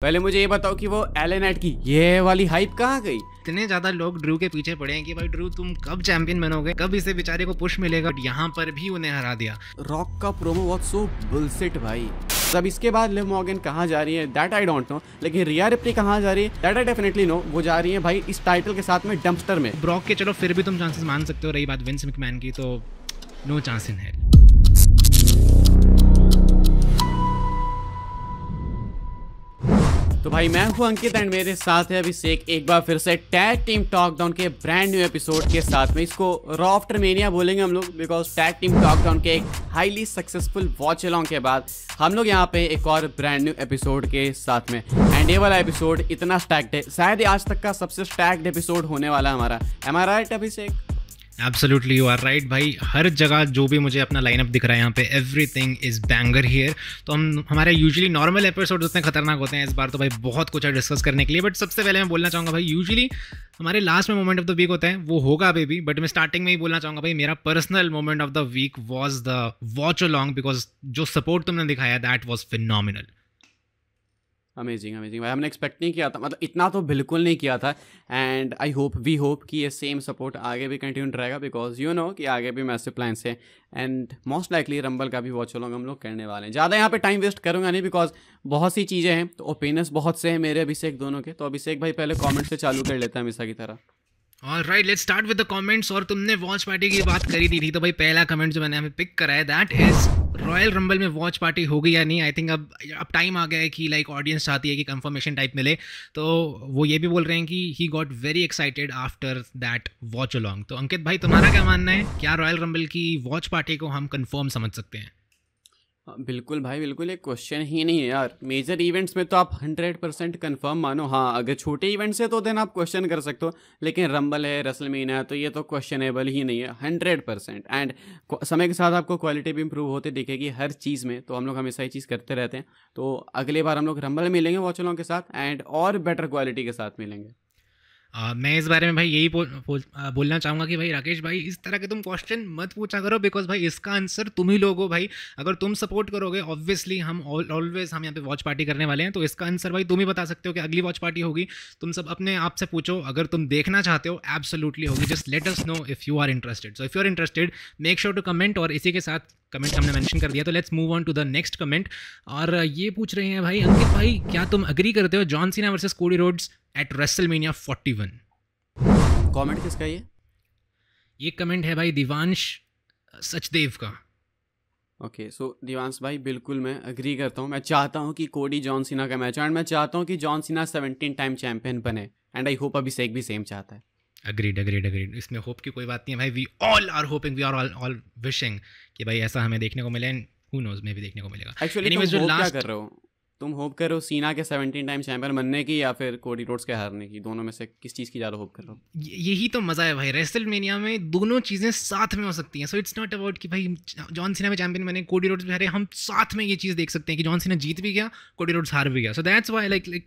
पहले मुझे ये बताओ कि वो एले नाइट की ये वाली हाइप कहाँ गई? इतने ज्यादा लोग ड्रू के पीछे पड़े हैं कि भाई ड्रू तुम कब चैंपियन बनोगे, कब इसे बेचारे को पुश मिलेगा, बट यहाँ पर भी उन्हें हरा दिया। रॉक का प्रोमो बहुत सो बुलशिट भाई। अब इसके बाद लिव मॉर्गन कहाँ जा रही है दैट आई डोंट नो, लेकिन रिया रिप्ली कहाँ जा रही है दैट आई डेफिनेटली नो। वो जा रही है भाई इस टाइटल के साथ में डंपस्टर में। ब्रॉक के चलो फिर भी तुम चांसेस मान सकते हो, रही बात विंस मैकमैन की तो नो चांस इन है। तो भाई मैं हूं अंकित एंड मेरे साथ है अभिषेक एक बार फिर से टैग टीम टॉक डाउन के ब्रांड न्यू एपिसोड के साथ में। इसको रॉ आफ्टर मेनिया बोलेंगे हम लोग, because tag team talk down के एक हाईली सक्सेसफुल वॉच अलॉन्ग के बाद हम लोग यहाँ पे एक और ब्रांड न्यू एपिसोड के साथ में। एंड ये वाला एपिसोड इतना स्टैक्ड है, शायद आज तक का सबसे स्टैक्ड एपिसोड होने वाला है हमारा। Am I right Abhishek? Absolutely you are right भाई। हर जगह जो भी मुझे अपना लाइनअप दिख रहा है यहाँ पे, एवरीथिंग इज बैंगर हियर। तो हमारे यूजुअली नॉर्मल एपिसोड उतने खतरनाक होते हैं, इस बार तो भाई बहुत कुछ है डिस्कस करने के लिए। बट सबसे पहले मैं बोलना चाहूँगा भाई, यूजुअली हमारे लास्ट में मोमेंट ऑफ द वीक होता है, वो होगा अभी भी, बट मैं स्टार्टिंग में ही बोलना चाहूँगा भाई मेरा personal moment of the week was the watch along, because जो सपोर्ट तुमने दिखाया that was phenomenal. Amazing amazing भाई, हमने एक्सपेक्ट नहीं किया था, मतलब इतना तो बिल्कुल नहीं किया था। And I hope we hope कि ये सेम सपोर्ट आगे भी कंटिन्यू रहेगा, बिकॉज यू नो कि आगे भी मैसिव प्लान्स हैं। एंड मोस्ट लाइकली रंबल का भी वॉच अलॉन्ग हम लोग करने वाले हैं। ज़्यादा यहाँ पे टाइम वेस्ट करूँगा नहीं, बिकॉज बहुत सी चीज़ें हैं, तो ओपिनियंस बहुत से हैं मेरे अभिषेक दोनों के। तो अभिषेक भाई पहले कॉमेंट से चालू कर लेते हैं हमेशा की तरह। Alright, let's start with the comments. और तुमने वॉच पार्टी की बात करी थी तो भाई पहला कमेंट जो मैंने हमें पिक करा है दैट इज रॉयल रंबल में वॉच पार्टी होगी या नहीं। आई थिंक अब टाइम आ गया है कि लाइक ऑडियंस चाहती है कि कंफर्मेशन टाइप मिले। तो वो ये भी बोल रहे हैं कि he got very excited after that watch along. तो अंकित भाई तुम्हारा क्या मानना है, क्या रॉयल रंबल की वॉच पार्टी को हम कंफर्म समझ सकते हैं? बिल्कुल भाई बिल्कुल, एक क्वेश्चन ही नहीं है यार। मेजर इवेंट्स में तो आप 100% कंफर्म मानो। हाँ, अगर छोटे इवेंट्स है तो देन आप क्वेश्चन कर सकते हो, लेकिन रंबल है, रेसलमेनिया है, तो ये तो क्वेश्चनेबल ही नहीं है 100%। एंड समय के साथ आपको क्वालिटी भी इंप्रूव होती दिखेगी हर चीज़ में, तो हम लोग हमेशा ये चीज़ करते रहते हैं। तो अगली बार हम लोग रंबल मिलेंगे वॉच अलॉन्ग के साथ एंड और बेटर क्वालिटी के साथ मिलेंगे। मैं इस बारे में भाई यही बोलना चाहूँगा कि भाई राकेश भाई इस तरह के तुम क्वेश्चन मत पूछा करो, बिकॉज भाई इसका आंसर तुम ही लोग हो भाई। अगर तुम सपोर्ट करोगे ऑब्वियसली हम ऑलवेज हम यहाँ पे वॉच पार्टी करने वाले हैं, तो इसका आंसर भाई तुम ही बता सकते हो कि अगली वॉच पार्टी होगी। तुम सब अपने आप से पूछो, अगर तुम देखना चाहते हो एब्सोल्युटली होगी। Just let us know if you are interested. So if you are interested make sure to comment. और इसी के साथ कमेंट हमने मेंशन कर दिया, तो let's move on to the next comment. और ये पूछ रहे हैं भाई अंकित भाई, क्या तुम अग्री करते हो John Cena versus Cody Rhodes eight WrestleMania 41? Comment किसका ये कमेंट है भाई दिवांश सचदेव का। ओके सो दिवांश भाई बिल्कुल मैं अग्री करता हूँ। मैं चाहता हूँ कि कोडी जॉन सीना का मैच, एंड मैं चाहता हूँ कि जॉन सीना 17 टाइम चैंपियन बने। एंड आई होप अभिषेक भी सेम चाहता है। अग्रीड। इसमें होप की कोई बात नहीं है भाई। We all are hoping, we are all wishing कि भाई ऐसा हमें देखने को मिले। हु नोज, में भी देखने को मिलेगा। एक्चुअली तुम होप क्या कर रहे हो? तुम होप कर रहे हो सीना के 17 टाइम चैंपियन बनने की या फिर कोडी रोड्स के हारने की? दोनों में से किस चीज़ की ज़्यादा होप कर रहे हो? यही तो मज़ा है भाई, रेसलमेनिया में दोनों चीज़ें साथ में हो सकती हैं। सो इट्स नॉट अबाउट कि भाई जॉन सीना में चैंपियन बने, कोडी रोड्स में हारे। हम साथ में ये चीज़ देख सकते हैं कि जॉन सीना जीत भी गया, कोडी रोड्स हार भी गया। So that's why like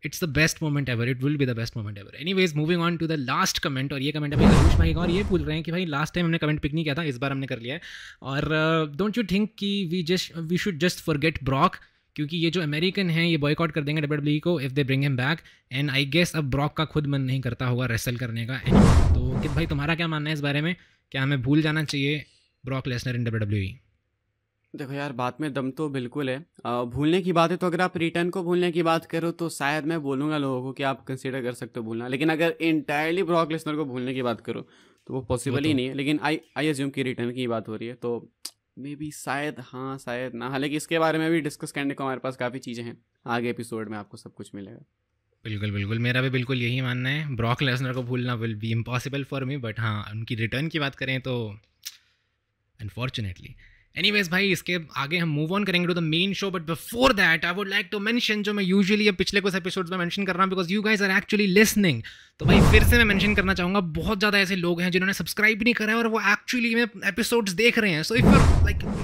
it's the best moment ever. It will be the best moment ever. Anyways moving on to the last comment. और ये कमेंट है भाई आयुष भाई का, और ये पूछ रहे हैं कि भाई लास्ट टाइम हमने कमेंट पिक नहीं किया था, इस बार हमने कर लिया है। और डोंट यू थिंक कि we should just forget Brock, क्योंकि ये जो अमेरिकन हैं ये बॉयकॉट कर देंगे डब्ल्यूडब्ल्यूई को if they bring him back. And I guess अब ब्रॉक का खुद मन नहीं करता होगा रेसल करने का। तो कित भाई तुम्हारा क्या मानना है इस बारे में? क्या हमें भूल जाना चाहिए ब्रॉक लेसनर इन डब्ल्यूडब्ल्यूई? देखो यार, बात में दम तो बिल्कुल है। भूलने की बात है तो अगर आप रिटर्न को भूलने की बात करो तो शायद मैं बोलूँगा लोगों को कि आप कंसीडर कर सकते हो भूलना, लेकिन अगर इंटायरली ब्रॉक लेसनर को भूलने की बात करो तो वो पॉसिबल ही नहीं है। लेकिन आई अज्यूम कि रिटर्न की बात हो रही है, तो मे बी शायद हाँ शायद ना। हालांकि इसके बारे में भी डिस्कस करने को हमारे पास काफ़ी चीज़ें हैं, आगे एपिसोड में आपको सब कुछ मिलेगा। बिल्कुल मेरा भी बिल्कुल यही मानना है। ब्रॉक लेसनर को भूलना will be impossible for me, but हाँ उनकी रिटर्न की बात करें तो अनफॉर्चुनेटली। एनीवेज भाई इसके आगे हम मूव ऑन करेंगे to the main show, but before that I would like to mention, जो मैं यूजुअली अब पिछले कुछ एपिसोड्स में मेंशन कर रहा हूँ because you guys are actually listening. तो भाई फिर से मैं मेंशन करना चाहूँगा, बहुत ज़्यादा ऐसे लोग हैं जिन्होंने सब्सक्राइब नहीं करा है और वो एक्चुअली में एपिसोड्स देख रहे हैं। So if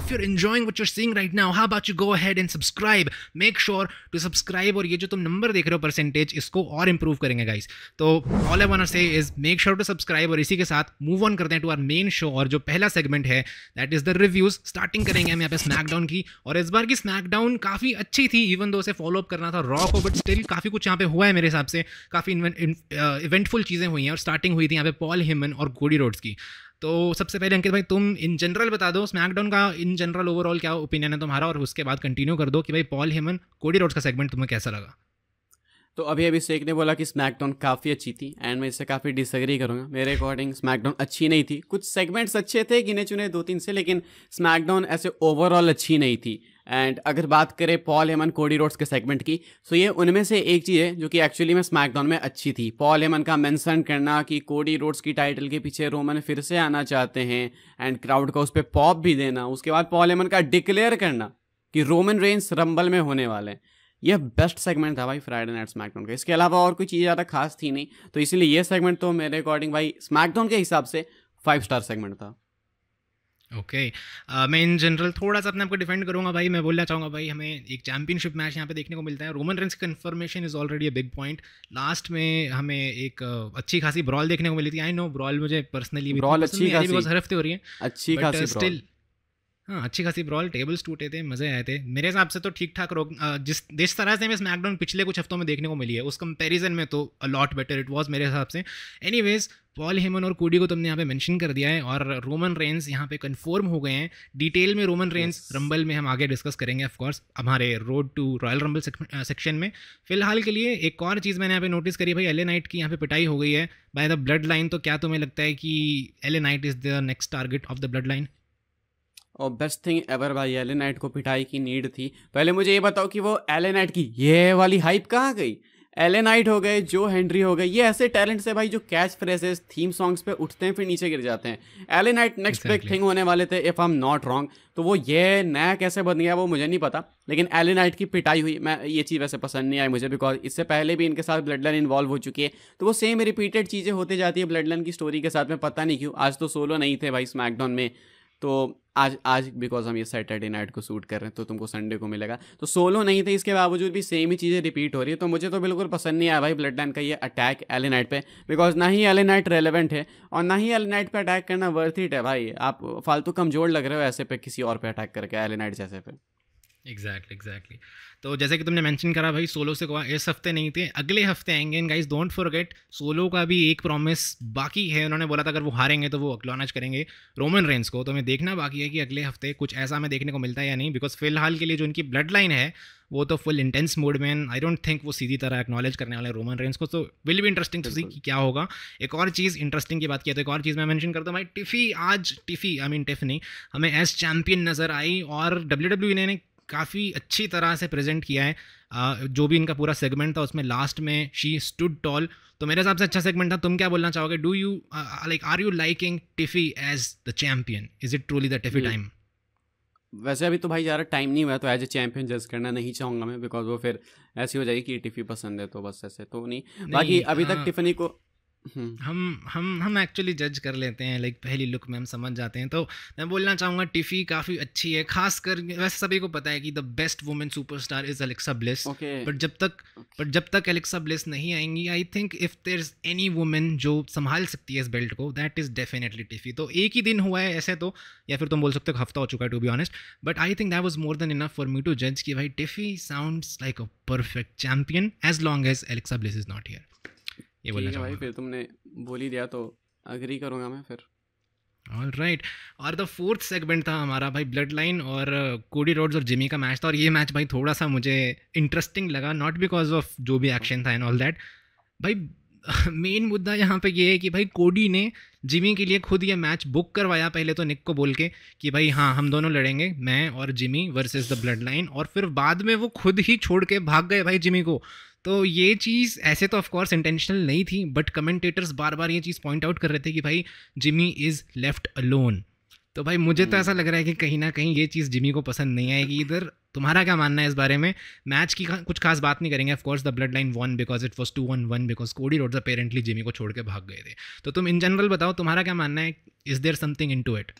you're enjoying what you're seeing right now, how about you go ahead and subscribe? Make sure to subscribe। और ये जो तुम नंबर देख रहे हो परसेंटेज, इसको और इंप्रूव करेंगे गाइस। तो all I want to say is make sure to subscribe. और इसी के साथ मूव ऑन करते हैं टू आवर मेन शो। और जो पहला सेगमेंट है that is the reviews. Starting करेंगे हम यहाँ पे स्मैकडाउन की, और इस बार की स्मैकडाउन काफ़ी अच्छी थी, इवन दो उसे फॉलो अप करना था रॉ को, बट स्टिल काफ़ी कुछ यहाँ पे हुआ है मेरे हिसाब से, काफ़ी इवेंटफुल चीज़ें हुई हैं, और स्टार्टिंग हुई थी यहाँ पे पॉल हेमन और कोडी रोड्स की। तो सबसे पहले अंकित भाई तुम इन जनरल बता दो स्मैकडाउन का इन जनरल ओवरऑल क्या ओपिनियन है तुम्हारा, और उसके बाद कंटिन्यू कर दो कि भाई पॉल हेमन कोडी रोड्स का सेगमेंट तुम्हें कैसा लगा। तो अभी अभिषेक ने बोला कि स्मैकडाउन काफ़ी अच्छी थी, एंड मैं इससे काफ़ी डिसएग्री करूंगा। मेरे अकॉर्डिंग स्मैकडाउन अच्छी नहीं थी। कुछ सेगमेंट्स अच्छे थे गिने चुने 2-3 से, लेकिन स्मैकडाउन ऐसे ओवरऑल अच्छी नहीं थी। एंड अगर बात करें पॉल हेमन कोडी रोड्स के सेगमेंट की, तो ये उनमें से एक चीज़ है जो कि एक्चुअली में स्मैकडाउन में अच्छी थी। पॉल हेमन का मेंशन करना कि कोडी रोड्स की टाइटल के पीछे रोमन फिर से आना चाहते हैं, एंड क्राउड का उस पर पॉप भी देना, उसके बाद पॉल हेमन का डिक्लेयर करना कि रोमन रेंस रंबल में होने वाले हैं। यह बेस्ट सेगमेंट था भाई फ्राइडे नाइट स्मैकडाउन का। इसके अलावा और कोई चीज़ ज़्यादा खास थी नहीं, तो इसलिए ये सेगमेंट तो मेरे अकॉर्डिंग भाई स्मैकडाउन के हिसाब से 5 स्टार सेगमेंट था। ओके मैं इन जनरल थोड़ा सा अपने आपको डिफेंड करूंगा भाई। मैं बोलना चाहूँगा भाई हमें एक चैंपियनशिप मैच यहाँ पे देखने को मिलता है। रोमन रेंस की confirmation is already a big point. Last में हमें एक अच्छी खासी ब्रॉल देखने को मिली थी। आई नो ब्रॉल मुझे पर्सनली ब्रॉल अच्छी खासी, बिकॉज हर हफ्ते हो रही है, अच्छी खासी स्टिल हाँ अच्छी खासी ब्रॉल, टेबल्स टूटे थे, मज़े आए थे मेरे हिसाब से तो ठीक ठाक। जिस तरह से हमें स्मैकडाउन पिछले कुछ हफ्तों में देखने को मिली है उस कंपैरिजन में तो a lot better it was मेरे हिसाब से। एनीवेज पॉल हेमन और कोडी को तुमने यहाँ पे मेंशन कर दिया है, और रोमन रेंस यहाँ पे कंफर्म हो गए हैं। डिटेल में रोमन रेंस रंबल में हम आगे डिस्कस करेंगे ऑफ कोर्स हमारे road to Royal Rumble section में। फिलहाल के लिए एक और चीज़ मैंने यहाँ पे नोटिस करी भाई, एले नाइट की यहाँ पे पिटाई हो गई है बाय द ब्लड लाइन। तो क्या तुम्हें लगता है कि LA Knight is the next target of the blood line? और बेस्ट थिंग एवर भाई, एले नाइट को पिटाई की नीड थी। पहले मुझे ये बताओ कि वो एले नाइट की ये वाली हाइप कहाँ गई? एले नाइट हो गए, जो हेनरी हो गए, ये ऐसे टैलेंट्स है भाई जो कैच फ्रेजेस थीम सॉन्ग्स पे उठते हैं फिर नीचे गिर जाते हैं। LA Knight next big thing होने वाले थे if I am not wrong. तो वो ये नया कैसे बन गया वो मुझे नहीं पता, लेकिन एले नाइट की पिटाई हुई, मैं ये चीज़ वैसे पसंद नहीं आई मुझे, बिकॉज इससे पहले भी इनके साथ ब्लड लाइन इन्वॉल्व हो चुकी है। तो वो सेम रिपीटेड चीज़ें होती जाती है ब्लड लाइन की स्टोरी के साथ में, पता नहीं क्यों। आज तो सोलो नहीं थे भाई स्मैकडाउन में, तो आज बिकॉज हम ये सैटरडे नाइट को शूट कर रहे हैं तो तुमको संडे को मिलेगा, तो सोलो नहीं थे, इसके बावजूद भी सेम ही चीज़ें रिपीट हो रही है। तो मुझे तो बिल्कुल पसंद नहीं आया भाई ब्लड लाइन का ये अटैक एले नाइट पे, बिकॉज ना ही एले नाइट रेलेवेंट है और ना ही एले नाइट पे अटैक करना वर्थ इट है भाई। आप फालतू कमजोर लग रहे हो ऐसे पे किसी और पे अटैक करके, एले नाइट जैसे पे। एग्जैक्टली। तो जैसे कि तुमने मेंशन करा भाई सोलो से इस हफ्ते नहीं थे, अगले हफ्ते आएंगे। And guys don't forget solo का भी एक प्रॉमिस बाकी है। उन्होंने बोला था अगर वो हारेंगे तो वो एक्नॉलेज करेंगे रोमन रेंस को। तो हमें देखना बाकी है कि अगले हफ्ते कुछ ऐसा हमें देखने को मिलता है या नहीं, बिकॉज फिलहाल के लिए जो उनकी ब्लड लाइन है वो तो फुल इंटेंस मोड में। आई डोंट थिंक वो सीधी तरह एक्नॉलेज करने वाले रोमन रेंस को। तो विल बी इंटरेस्टिंग टू सी कि क्या होगा। एक और चीज़ इंटरेस्टिंग की बात किया तो एक और चीज़ मैं मेंशन करता हूँ भाई, टिफी हमें एज चैम्पियन नज़र आई, और WWE ने काफ़ी अच्छी तरह से प्रेजेंट किया है। जो भी इनका पूरा सेगमेंट था उसमें लास्ट में शी स्टूड टॉल, तो मेरे हिसाब से अच्छा सेगमेंट था। तुम क्या बोलना चाहोगे? Do you are you liking Tiffy as the champion? Is it truly the Tiffy time? वैसे अभी तो भाई ज़्यादा टाइम नहीं हुआ, तो एज ए चैंपियन जज करना नहीं चाहूँगा मैं, बिकॉज वो फिर ऐसी हो जाएगी कि टिफ़ी पसंद है तो बस ऐसे तो नहीं। बाकी अभी तक टिफ़नी को हम एक्चुअली जज कर लेते हैं, लाइक पहली लुक में हम समझ जाते हैं। तो मैं बोलना चाहूँगा टिफ़ी काफ़ी अच्छी है, खासकर वैसे सभी को पता है कि the best women superstar is Alexa Bliss. But जब तक एलेक्सा ब्लिस नहीं आएंगी, I think if there is any women जो संभाल सकती है इस बेल्ट को, दैट इज़ डेफिनेटली टिफ़ी। तो एक ही दिन हुआ है ऐसे तो, या फिर तुम बोल सकते हो हफ्ता हो चुका है to be honest, but I think that was more than enough for me to जज कि भाई Tiffy sounds like a perfect champion as long as Alexa Bliss is not here. ये बोलना चाहूँगा भाई, फिर तुमने बोल ही दिया तो अग्री करूँगा मैं फिर। All right. और द फोर्थ सेगमेंट था हमारा भाई ब्लड लाइन और कोडी रोड्स और जिमी का मैच था। और ये मैच भाई थोड़ा सा मुझे इंटरेस्टिंग लगा, नॉट बिकॉज ऑफ जो भी एक्शन था एंड ऑल दैट। भाई मेन मुद्दा यहाँ पे ये है कि भाई कोडी ने जिमी के लिए खुद ये मैच बुक करवाया, पहले तो निक को बोल के कि भाई हाँ हम दोनों लड़ेंगे, मैं और Jimmy versus the blood line, और फिर बाद में वो खुद ही छोड़ के भाग गए भाई जिमी को। तो ये चीज़ ऐसे तो ऑफकोर्स इंटेंशनल नहीं थी, बट कमेंटेटर्स बार बार ये चीज़ पॉइंट आउट कर रहे थे कि भाई जिमी इज़ लेफ्ट अलोन। तो भाई मुझे तो ऐसा लग रहा है कि कहीं ना कहीं ये चीज़ जिमी को पसंद नहीं आएगी इधर। तुम्हारा क्या मानना है इस बारे में? मैच की कुछ खास बात नहीं करेंगे, of course the blood line one because it was 2-1 because Cody Rhodes apparently Jimmy को छोड़ के भाग गए थे। तो तुम इन जनरल बताओ तुम्हारा क्या मानना है, is there something in to it?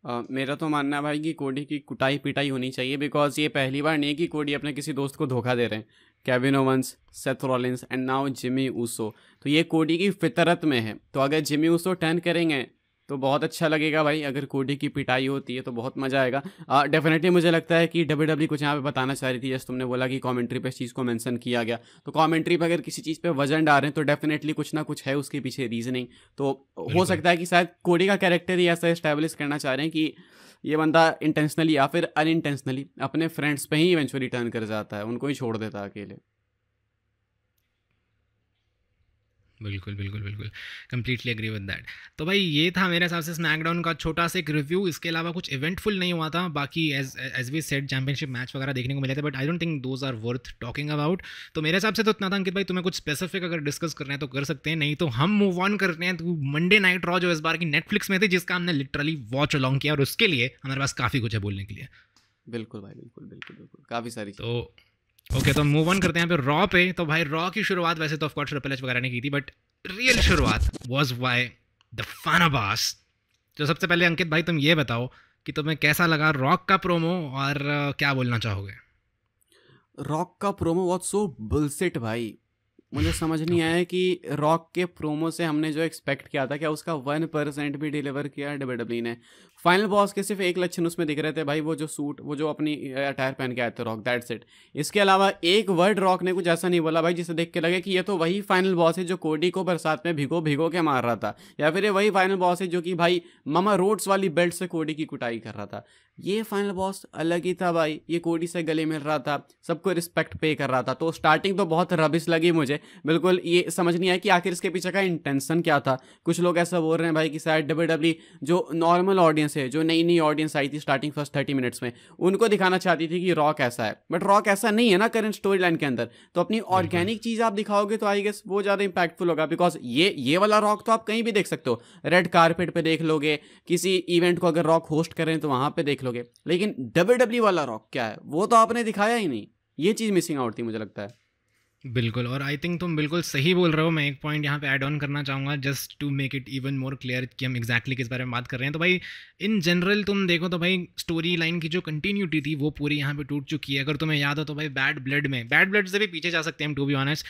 मेरा तो मानना है भाई कि कोडी की कुटाई पिटाई होनी चाहिए, बिकॉज ये पहली बार नहीं कि कोडी अपने किसी दोस्त को धोखा दे रहे हैं। Kevin Owens, Seth Rollins and now Jimmy Uso, तो ये कोडी की फितरत में है। तो अगर जिमी ऊसो टर्न करेंगे तो बहुत अच्छा लगेगा भाई, अगर कोडी की पिटाई होती है तो बहुत मज़ा आएगा। डेफिनेटली मुझे लगता है कि WWE कुछ यहाँ पे बताना चाह रही थी, जैसे तुमने बोला कि कमेंट्री पे इस चीज़ को मेंशन किया गया, तो कमेंट्री पे अगर किसी चीज़ पे वजन डाल रहे हैं तो डेफिनेटली कुछ ना कुछ है उसके पीछे रीजनिंग। तो हो बिल्कुल। सकता है कि शायद कोडी का कैरेक्टर ही ऐसा इस्टेब्लिश करना चाह रहे हैं कि ये बंदा इंटेंशनली या फिर अनइंटेंशनली अपने फ्रेंड्स पे ही इवेंचुअली टर्न कर जाता है, उनको ही छोड़ देता है अकेले। बिल्कुल बिल्कुल बिल्कुल, कंप्लीटली एग्री विद दैट। तो भाई ये था मेरे हिसाब से स्मैकडाउन का छोटा सा एक रिव्यू। इसके अलावा कुछ इवेंटफुल नहीं हुआ था, बाकी as we said championship match वगैरह देखने को मिले थे, but I don't think those are worth talking about. तो मेरे हिसाब से तो इतना था अंकित भाई, तुम्हें कुछ स्पेसिफिक अगर डिस्कस करना है तो कर सकते हैं, नहीं तो हम मूव ऑन करते हैं तो मंडे नाइट रॉ जो इस बार की नेटफ्लिक्स में थी, जिसका हमने लिटरली वॉच अलॉन्ग किया, और उसके लिए हमारे पास काफ़ी कुछ है बोलने के लिए। बिल्कुल भाई, बिल्कुल बिल्कुल बिल्कुल, काफ़ी सारी चीज़। तो ओके, तो मूव ऑन करते हैं यहाँ पे रॉ पे। तो भाई रॉ की शुरुआत वैसे तो ऑफकोर्स ट्रिपल एच वगैरह ने की थी, बट रियल शुरुआत वाज बाय द फानाबास। तो सबसे पहले अंकित भाई तुम ये बताओ कि तुम्हें कैसा लगा रॉक का प्रोमो, और क्या बोलना चाहोगे? रॉक का प्रोमो वाज सो बुलशिट भाई, मुझे समझ नहीं आया कि रॉक के प्रोमो से हमने जो एक्सपेक्ट किया था, क्या उसका 1% भी डिलीवर किया WWE ने। फाइनल बॉस के सिर्फ एक लक्षण उसमें दिख रहे थे भाई, वो जो सूट, वो जो अपनी अटायर पहन के आए थे रॉक, दैट्स इट। इसके अलावा एक वर्ड रॉक ने कुछ ऐसा नहीं बोला भाई जिसे देख के लगे कि ये तो वही फाइनल बॉस है जो कोडी को बरसात में भिगो भिगो के मार रहा था, या फिर ये वही फाइनल बॉस है जो कि भाई मामा रोड्स वाली बेल्ट से कोडी की कुटाई कर रहा था। ये फाइनल बॉस अलग ही था भाई, ये कोडी से गले मिल रहा था, सबको रिस्पेक्ट पे कर रहा था। तो स्टार्टिंग तो बहुत रबिश लगी मुझे, बिल्कुल ये समझ नहीं आया कि आखिर इसके पीछे का इंटेंशन क्या था। कुछ लोग ऐसा बोल रहे हैं भाई कि शायद WWE जो नॉर्मल ऑडियंस है, जो नई नई ऑडियंस आई थी स्टार्टिंग फर्स्ट 30 मिनट्स में, उनको दिखाना चाहती थी कि रॉक ऐसा है, बट रॉक ऐसा नहीं है ना करंट स्टोरी लाइन के अंदर। तो अपनी ऑर्गेनिक चीज़ आप दिखाओगे तो आई गेस वो ज़्यादा इंपैक्टफुल होगा, बिकॉज ये वाला रॉक तो आप कहीं भी देख सकते हो, रेड कारपेट पे देख लोगे, किसी इवेंट को अगर रॉक होस्ट करें तो वहाँ पे देख लोगे, लेकिन WWE वाला रॉक क्या है वो तो आपने दिखाया ही नहीं। ये चीज़ मिसिंग आउट थी मुझे लगता है। बिल्कुल, और आई थिंक तुम बिल्कुल सही बोल रहे हो। मैं एक पॉइंट यहाँ पे ऐड ऑन करना चाहूँगा just to make it even more clear कि हम एग्जैक्टली किस बारे में बात कर रहे हैं। तो भाई इन जनरल तुम देखो तो भाई स्टोरी लाइन की जो कंटिन्यूटी थी वो पूरी यहाँ पे टूट चुकी है। अगर तुम्हें याद हो तो भाई बैड ब्लड से भी पीछे जा सकते हैं हम, to be honest.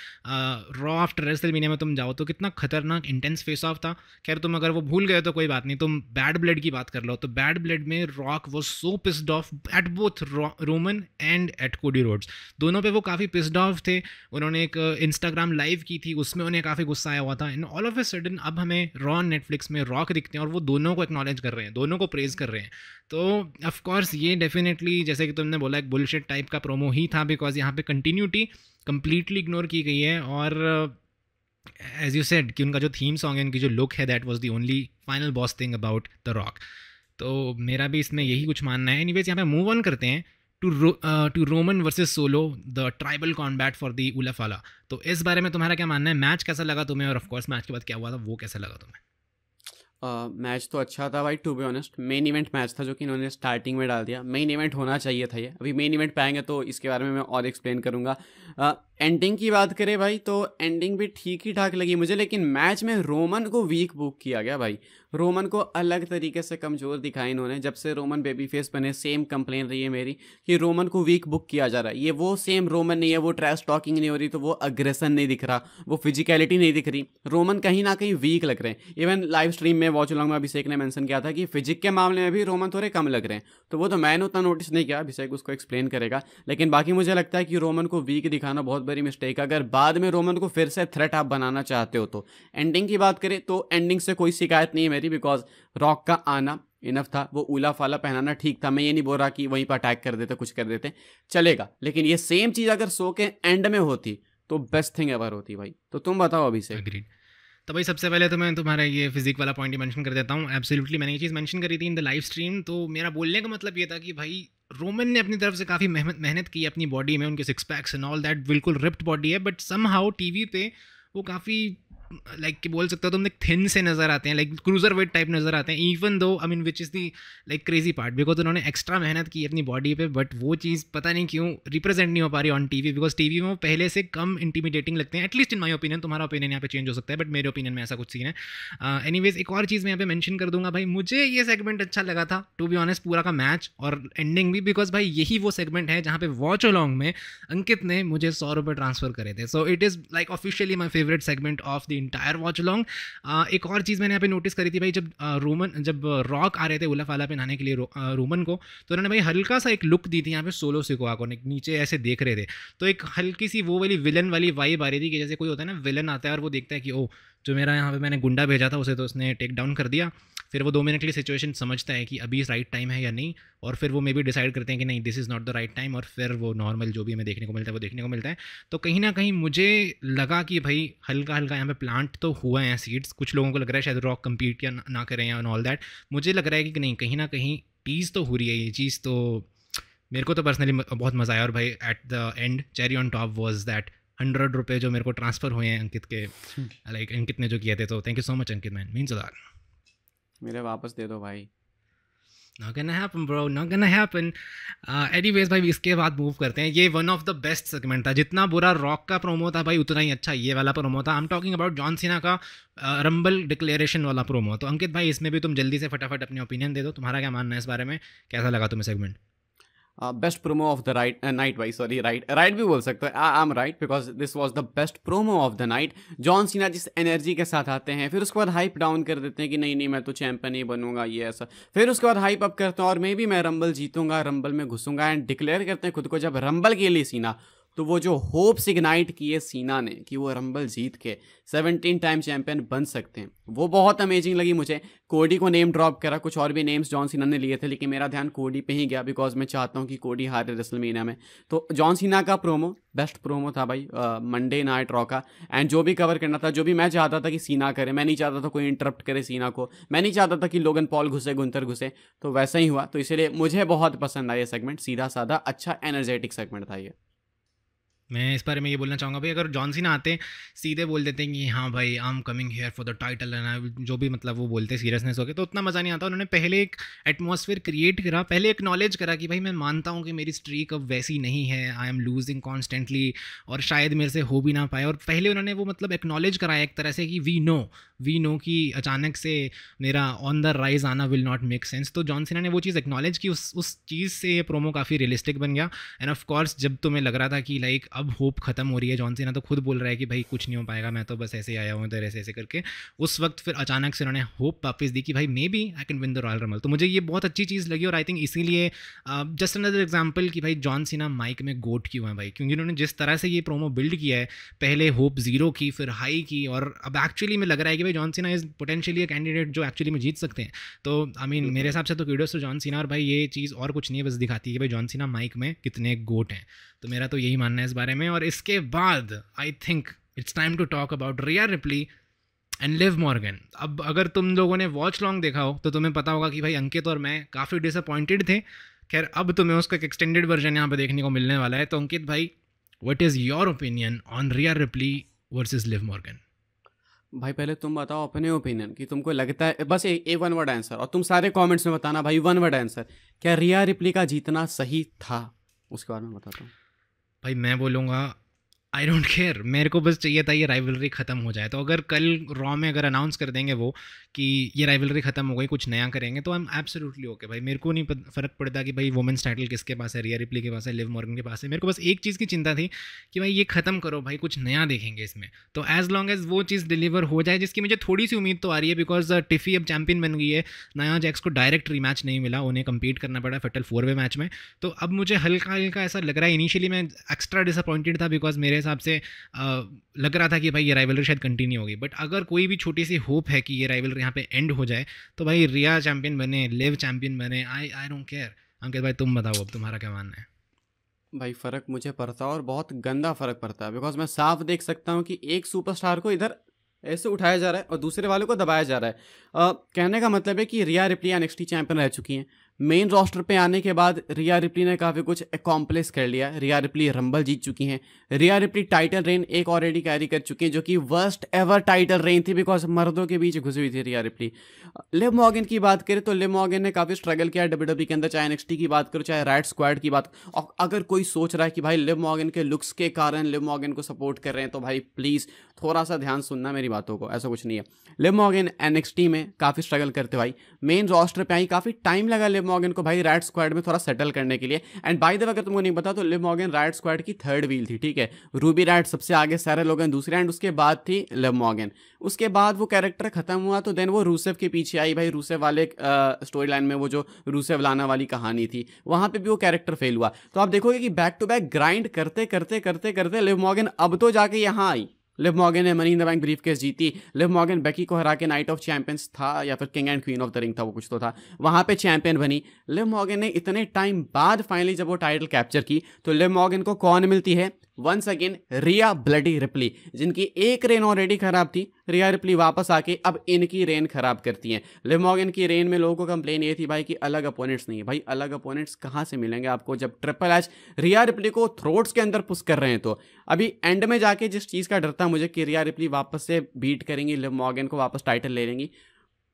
Raw after WrestleMania में तुम जाओ तो कितना खतरनाक इंटेंस फेस ऑफ था। खैर तुम अगर वो भूल गए तो कोई बात नहीं, तुम बैड ब्लड की बात कर लो। तो बैड ब्लड में Rock was so pissed off at both Roman and at Cody Rhodes, दोनों पे वो काफ़ी पिस्ड ऑफ थे। उन्होंने एक इंस्टाग्राम लाइव की थी, उसमें उन्हें काफ़ी गुस्सा आया हुआ था। And all of a sudden अब हमें रॉ नेटफ्लिक्स में रॉक दिखते हैं और वो दोनों को एक्नॉलेज कर रहे हैं, दोनों को प्रेज कर रहे हैं। तो ऑफ कोर्स ये डेफिनेटली जैसे कि तुमने बोला एक बुलशिट टाइप का प्रोमो ही था, बिकॉज यहाँ पे कंटिन्यूटी कंप्लीटली इग्नोर की गई है। और एज यू सेड कि उनका जो थीम सॉन्ग है, उनकी जो लुक है, that was the only final boss thing about the rock. तो मेरा भी इसमें यही कुछ मानना है। एनीवेज यहाँ पे मूव ऑन करते हैं to Roman versus Solo, the tribal combat for the Ula Fala. तो इस बारे में तुम्हारा क्या मानना है? मैच कैसा लगा तुम्हें, और ऑफकोर्स मैच के बाद क्या हुआ था वो कैसा लगा तुम्हें? मैच तो अच्छा था भाई, to be honest. Main event match था जो कि इन्होंने स्टार्टिंग में डाल दिया, मेन इवेंट होना चाहिए था ये। अभी मेन इवेंट पे आएंगे तो इसके बारे में मैं और एक्सप्लेन करूँगा। एंडिंग की बात करें भाई तो एंडिंग भी ठीक ही ठाक लगी मुझे, लेकिन मैच में रोमन को वीक बुक किया गया भाई। रोमन को अलग तरीके से कमज़ोर दिखाया इन्होंने। जब से रोमन बेबी फेस बने सेम कंप्लेन रही है मेरी कि रोमन को वीक बुक किया जा रहा है। ये वो सेम रोमन नहीं है, वो ट्रैश टॉकिंग नहीं हो रही, तो वो अग्रेसन नहीं दिख रहा, वो फिजिकलिटी नहीं दिख रही। रोमन कहीं ना कहीं वीक लग रहे हैं। इवन लाइव स्ट्रीम में वॉच अलॉन्ग में अभिषेक ने मेंशन किया था कि फिजिक के मामले में भी रोमन थोड़े कम लग रहे हैं। तो वो तो मैंने उतना नोटिस नहीं किया, अभिषेक उसको एक्सप्लेन करेगा। लेकिन बाकी मुझे लगता है कि रोमन को वीक दिखाना बहुत बड़ी मिस्टेक है। अगर बाद में रोमन को फिर से थ्रेट आप बनाना चाहते हो तो एंडिंग की बात करें तो एंडिंग से कोई शिकायत नहीं है मेरी, बिकॉज रॉक का आना इनफ था। वो उला फाला पहनाना ठीक था, मैं ये नहीं बोल रहा कि वहीं पर अटैक कर देते, कुछ कर देते चलेगा, लेकिन ये सेम चीज़ अगर शो के एंड में होती तो बेस्ट थिंग एवर होती भाई। तो तुम बताओ अभी से। एग्रीड। तो भाई सबसे पहले तो मैं तुम्हारा ये फिजिक वाला पॉइंट ही मेंशन कर देता हूँ। एब्सोल्युटली मैंने ये चीज़ मेंशन करी थी इन द लाइव स्ट्रीम। तो मेरा बोलने का मतलब ये था कि भाई रोमन ने अपनी तरफ से काफ़ी मेहनत की अपनी बॉडी में, उनके six packs and all that बिल्कुल रिप्ड बॉडी है, बट समहाउ टीवी पे वो काफ़ी लाइक कि बोल सकते हो तुम थिन से नज़र आते हैं, लाइक क्रूजर वेट टाइप नज़र आते हैं। Even though I mean which is the like crazy part, because उन्होंने एक्स्ट्रा मेहनत की अपनी बॉडी पे, बट वो चीज़ पता नहीं क्यों रिप्रेजेंट नहीं हो पा रही ऑन टीवी, बिकॉज टीवी में वो पहले से कम इंटीमिडेटिंग लगते हैं, एटलीस्ट इन माई ओपिनियन। तुम्हारा ओपिनियन यहाँ पे चेंज हो सकता है, बट मेरे ओपिनियन में ऐसा कुछ सीन है। एनीवेज एक और चीज़ मैं यहाँ पे मेंशन कर दूंगा भाई, मुझे ये सेगमेंट अच्छा लगा था टू बी ऑनेस्ट, पूरा का मैच और एंडिंग भी, बिकॉज भाई यही वो सेगमेंट है जहाँ पे वॉच अलॉन्ग में अंकित ने मुझे 100 रुपये ट्रांसफर करे थे। So it is like officially my favourite segment of the entire watch long. एक और चीज़ मैंने यहाँ पे नोटिस करी थी भाई, जब रॉक आ रहे थे उलाफाला पे नहाने के लिए रोमन को, तो उन्होंने भाई हल्का सा एक लुक दी थी यहाँ पे सोलो सिकोआ को, नीचे ऐसे देख रहे थे, तो एक हल्की सी वो वाली विलन वाली वाइब आ रही थी कि जैसे कोई होता है ना विलन आता है और वो देखता है कि ओ जो मेरा यहाँ पे मैंने गुंडा भेजा था उसे तो उसने टेक डाउन कर दिया, फिर वो 2 मिनट के लिए सिचुएशन समझता है कि अभी राइट टाइम है या नहीं, और फिर वो मे बी डिसाइड करते हैं कि नहीं this is not the right time, और फिर वो नॉर्मल जो भी हमें देखने को मिलता है वो देखने को मिलता है। तो कहीं ना कहीं मुझे लगा कि भाई हल्का हल्का यहाँ पे प्लांट तो हुआ है सीड्स, कुछ लोगों को लग रहा है शायद रॉक कम्पीट या ना करें या ऑल दैट, मुझे लग रहा है कि नहीं कहीं ना कहीं टीज़ तो हो रही है ये चीज़। तो मेरे को तो पर्सनली बहुत मज़ा आया, और भाई at the end cherry on top was that 100 रुपये जो मेरे को ट्रांसफ़र हुए हैं अंकित के, लाइक अंकित ने जो किए थे, तो thank you so much Ankit man, means a lot. मेरे वापस दे दो भाई। Not gonna happen bro, not gonna happen. Anyways भाई इसके बाद मूव करते हैं। ये one of the best segment था, जितना बुरा रॉक का प्रोमो था भाई उतना ही अच्छा ये वाला प्रोमो था। आई am talking about John Cena का रंबल डिक्लेरेशन वाला प्रोमो। तो अंकित भाई इसमें भी तुम जल्दी से फटाफट अपनी ओपिनियन दे दो, तुम्हारा क्या मानना है इस बारे में, कैसा लगा तुम्हें segment? Best promo of the night भाई, सॉरी राइट भी बोल सकते हो, I am right because this was the best promo of the night. John Cena जिस एनर्जी के साथ आते हैं, फिर उसके बाद हाइप डाउन कर देते हैं कि नहीं मैं तो चैंपियन ही बनूंगा ये ऐसा, फिर उसके बाद हाइप अप करते हैं और मैं रंबल जीतूंगा, रंबल में घुसूंगा, एंड डिक्लेयर करते हैं खुद को जब रंबल के लिए सीना। तो वो जो होप्स इग्नाइट किए सीना ने कि वो रंबल जीत के 17 टाइम चैंपियन बन सकते हैं, वो बहुत अमेजिंग लगी मुझे। कोडी को नेम ड्रॉप करा, कुछ और भी नेम्स जॉन सीना ने लिए थे, लेकिन मेरा ध्यान कोडी पे ही गया बिकॉज मैं चाहता हूँ कि कोडी हारे रेसलमेनिया में। तो जॉन सीना का प्रोमो बेस्ट प्रोमो था भाई मंडे नाइट रॉ का। एंड जो भी कवर करना था, जो भी मैं चाहता था कि सीना करे, मैं नहीं चाहता था कोई इंटरप्ट करे सीना को, मैं नहीं चाहता था कि लोगन पॉल घुसे, गुंतर घुसे, तो वैसा ही हुआ। तो इसलिए मुझे बहुत पसंद आया ये सेगमेंट, सीधा साधा अच्छा एनर्जेटिक सेगमेंट था ये। मैं इस बारे में ये बोलना चाहूँगा भाई, अगर जॉन सीना आते सीधे बोल देते हैं कि हाँ भाई I am coming here for the title and जो भी मतलब वो बोलते सीरियसनेस हो गया, तो उतना मज़ा नहीं आता। उन्होंने पहले एक एटमॉस्फेयर क्रिएट करा, पहले एक्नॉलेज करा कि भाई मैं मानता हूँ कि मेरी स्ट्रीक अब वैसी नहीं है, आई एम लूजिंग कॉन्स्टेंटली और शायद मेरे से हो भी ना पाए, और पहले उन्होंने वो मतलब एक्नॉलेज कराया एक तरह से कि वी नो कि अचानक से मेरा ऑन द राइज आना विल नॉट मेक सेंस। तो जॉन सीना ने वो चीज़ एक्नॉलेज की, उस चीज़ से ये प्रोमो काफ़ी रियलिस्टिक बन गया। एंड ऑफ कोर्स जब तुम्हें लग रहा था कि लाइक अब होप खत्म हो रही है, जॉन सीना तो खुद बोल रहा है कि भाई कुछ नहीं हो पाएगा, मैं तो बस ऐसे ही आया हूँ इधर ऐसे करके, उस वक्त फिर अचानक से उन्होंने होप वापस दी कि भाई maybe I can win the Royal Rumble. तो मुझे ये बहुत अच्छी चीज़ लगी, और आई थिंक इसीलिए जस्ट अनदर एग्जाम्पल कि भाई जॉन सीना माइक में गोट क्यों है भाई, क्योंकि उन्होंने जिस तरह से ये प्रोमो बिल्ड किया है, पहले होप 0 की, फिर हाई की, और अब एक्चुअली में लग रहा है कि भाई John Cena is potentially candidate जो एक्चुअली में जीत सकते हैं। तो आई मीन मेरे हिसाब से तो कुडोस टू जॉन सीना, और भाई ये चीज़ और कुछ नहीं है, बस दिखाती है कि भाई जॉन सीना माइक में कितने गोट हैं। तो मेरा तो यही मानना है इस बारे में। और इसके बाद I think it's time to talk about Rhea Ripley and Liv Morgan. अब अगर तुम लोगों ने वॉच लॉन्ग देखा हो तो तुम्हें पता होगा कि भाई अंकित और मैं काफ़ी डिसअपॉइंटेड थे। खैर अब तुम्हें उसका एक एक्सटेंडेड वर्जन यहाँ पे देखने को मिलने वाला है। तो अंकित भाई, what is your opinion on Riya replay versus Liv Morgan? भाई पहले तुम बताओ अपने ओपिनियन कि तुमको लगता है, बस ए 1 वर्ड आंसर, और तुम सारे कमेंट्स में बताना भाई 1 वर्ड आंसर, क्या रिया रिप्ली का जीतना सही था? उसके बारे में बताता हूँ भाई। मैं बोलूँगा आई डोंट केयर, मेरे को बस चाहिए था ये राइवलरी ख़त्म हो जाए। तो अगर कल रॉ में अगर अनाउंस कर देंगे वो कि ये राइवलरी ख़त्म हो गई, कुछ नया करेंगे, तो आई एम एब्सोल्युटली ओके भाई। मेरे को नहीं फ़र्क पड़ता कि भाई वुमेन्स टाइटल किसके पास है, रिया रिप्ली के पास है, लिव मॉर्गन के पास है। मेरे को बस एक चीज़ की चिंता थी कि भाई ये ख़त्म करो भाई, कुछ नया देखेंगे इसमें। तो एज लॉन्ग एज वो चीज़ डिलीवर हो जाए, जिसकी मुझे थोड़ी सी उम्मीद तो आ रही है, बिकॉज टिफ़ी अब चैंपियन बन गई है, नया जैक्स को डायरेक्ट रीमैच नहीं मिला, उन्हें कम्पीट करना पड़ा फेटल 4-वे मैच में। तो अब मुझे हल्का हल्का ऐसा लग रहा है, इनिशियली मैं एक्स्ट्रा डिसअपॉइंटेड था बिकॉज मेरे हिसाब से लग रहा था कि भाई ये राइवलरी शायद कंटिन्यू होगी, बट अगर कोई भी छोटी सी होप है कि ये राइवलरी यहाँ पे एंड हो जाए, तो भाई रिया चैंपियन बने, लिव चैंपियन बने, आई डोंट केयर। अंकित भाई तुम बताओ, अब तुम्हारा क्या मानना है? भाई फ़र्क मुझे पड़ता है और बहुत गंदा फ़र्क पड़ता है, बिकॉज मैं साफ देख सकता हूँ कि एक सुपरस्टार को इधर ऐसे उठाया जा रहा है और दूसरे वाले को दबाया जा रहा है। कहने का मतलब है कि रिया रिप्ली NXT चैंपियन रह चुकी हैं। मेन रोस्टर पे आने के बाद रिया रिप्ली ने काफ़ी कुछ एकॉम्प्लिश कर लिया। रिया रिप्ली रंबल जीत चुकी हैं। रिया रिप्ली टाइटल रेन एक ऑलरेडी कैरी कर चुकी हैं, जो कि वर्स्ट एवर टाइटल रेन थी, बिकॉज मर्दों के बीच घुसी हुई थी रिया रिप्ली। लिव मॉर्गन की बात करें तो लिव मॉर्गन ने काफ़ी स्ट्रगल किया WWE के अंदर, चाहे NXT की बात करो, चाहे राइट स्क्वाड की बात। और अगर कोई सोच रहा है कि भाई लिव मॉर्गन के लुक्स के कारण लिव मॉर्गन को सपोर्ट कर रहे हैं, तो भाई प्लीज़ थोड़ा सा ध्यान सुनना मेरी बातों को, ऐसा कुछ नहीं है। लिव मॉर्गन NXT में काफ़ी स्ट्रगल करते भाई, मेन रोस्टर पे आई, काफ़ी टाइम लगा लिव मॉर्गन को भाई राइट स्क्वाड में थोड़ा सेटल करने के लिए। एंड बाय द वे अगर तुमको नहीं पता तो लिव मॉर्गन राइट स्क्वाड की थर्ड व्हील थी, ठीक है। रूबी राइट सबसे आगे, सारे लोगन दूसरे, एंड उसके बाद थी लिव मॉर्गन। उसके बाद वो कैरेक्टर खत्म हुआ तो देन वो रूसेव के पीछे आई भाई। रूसेव वाले स्टोरी लाइन में वो जो रूसेव लाना वाली कहानी थी वहाँ पे भी वो कैरेक्टर फेल हुआ। तो आप देखोगे कि बैक टू बैक ग्राइंड करते करते करते करते लिव मॉर्गन अब तो जाके यहाँ आई। लिव मॉर्गन ने money in the bank briefcase जीती। लिव मॉर्गन बेकी को हरा के नाइट ऑफ चैंपियंस था या फिर king and queen of the ring था, वो कुछ तो था, वहाँ पे चैंपियन बनी। लिव मॉर्गन ने इतने टाइम बाद फाइनली जब वो टाइटल कैप्चर की तो लिव मॉर्गन को कौन मिलती है? वंस अगेन रिया ब्लडी रिप्ली, जिनकी एक रेन ऑलरेडी खराब थी। रिया रिप्ली वापस आके अब इनकी रेन खराब करती हैं। लिव मॉर्गन की रेन में लोगों को कंप्लेन ये थी भाई कि अलग अपोनेंट्स नहीं है। भाई अलग अपोनेंट्स कहाँ से मिलेंगे आपको जब ट्रिपल एच रिया रिप्ली को थ्रोट्स के अंदर पुश कर रहे हैं? तो अभी एंड में जाके जिस चीज़ का डर था मुझे कि रिया रिप्ली वापस से बीट करेंगी, लिव मॉर्गन को वापस टाइटल ले लेंगी,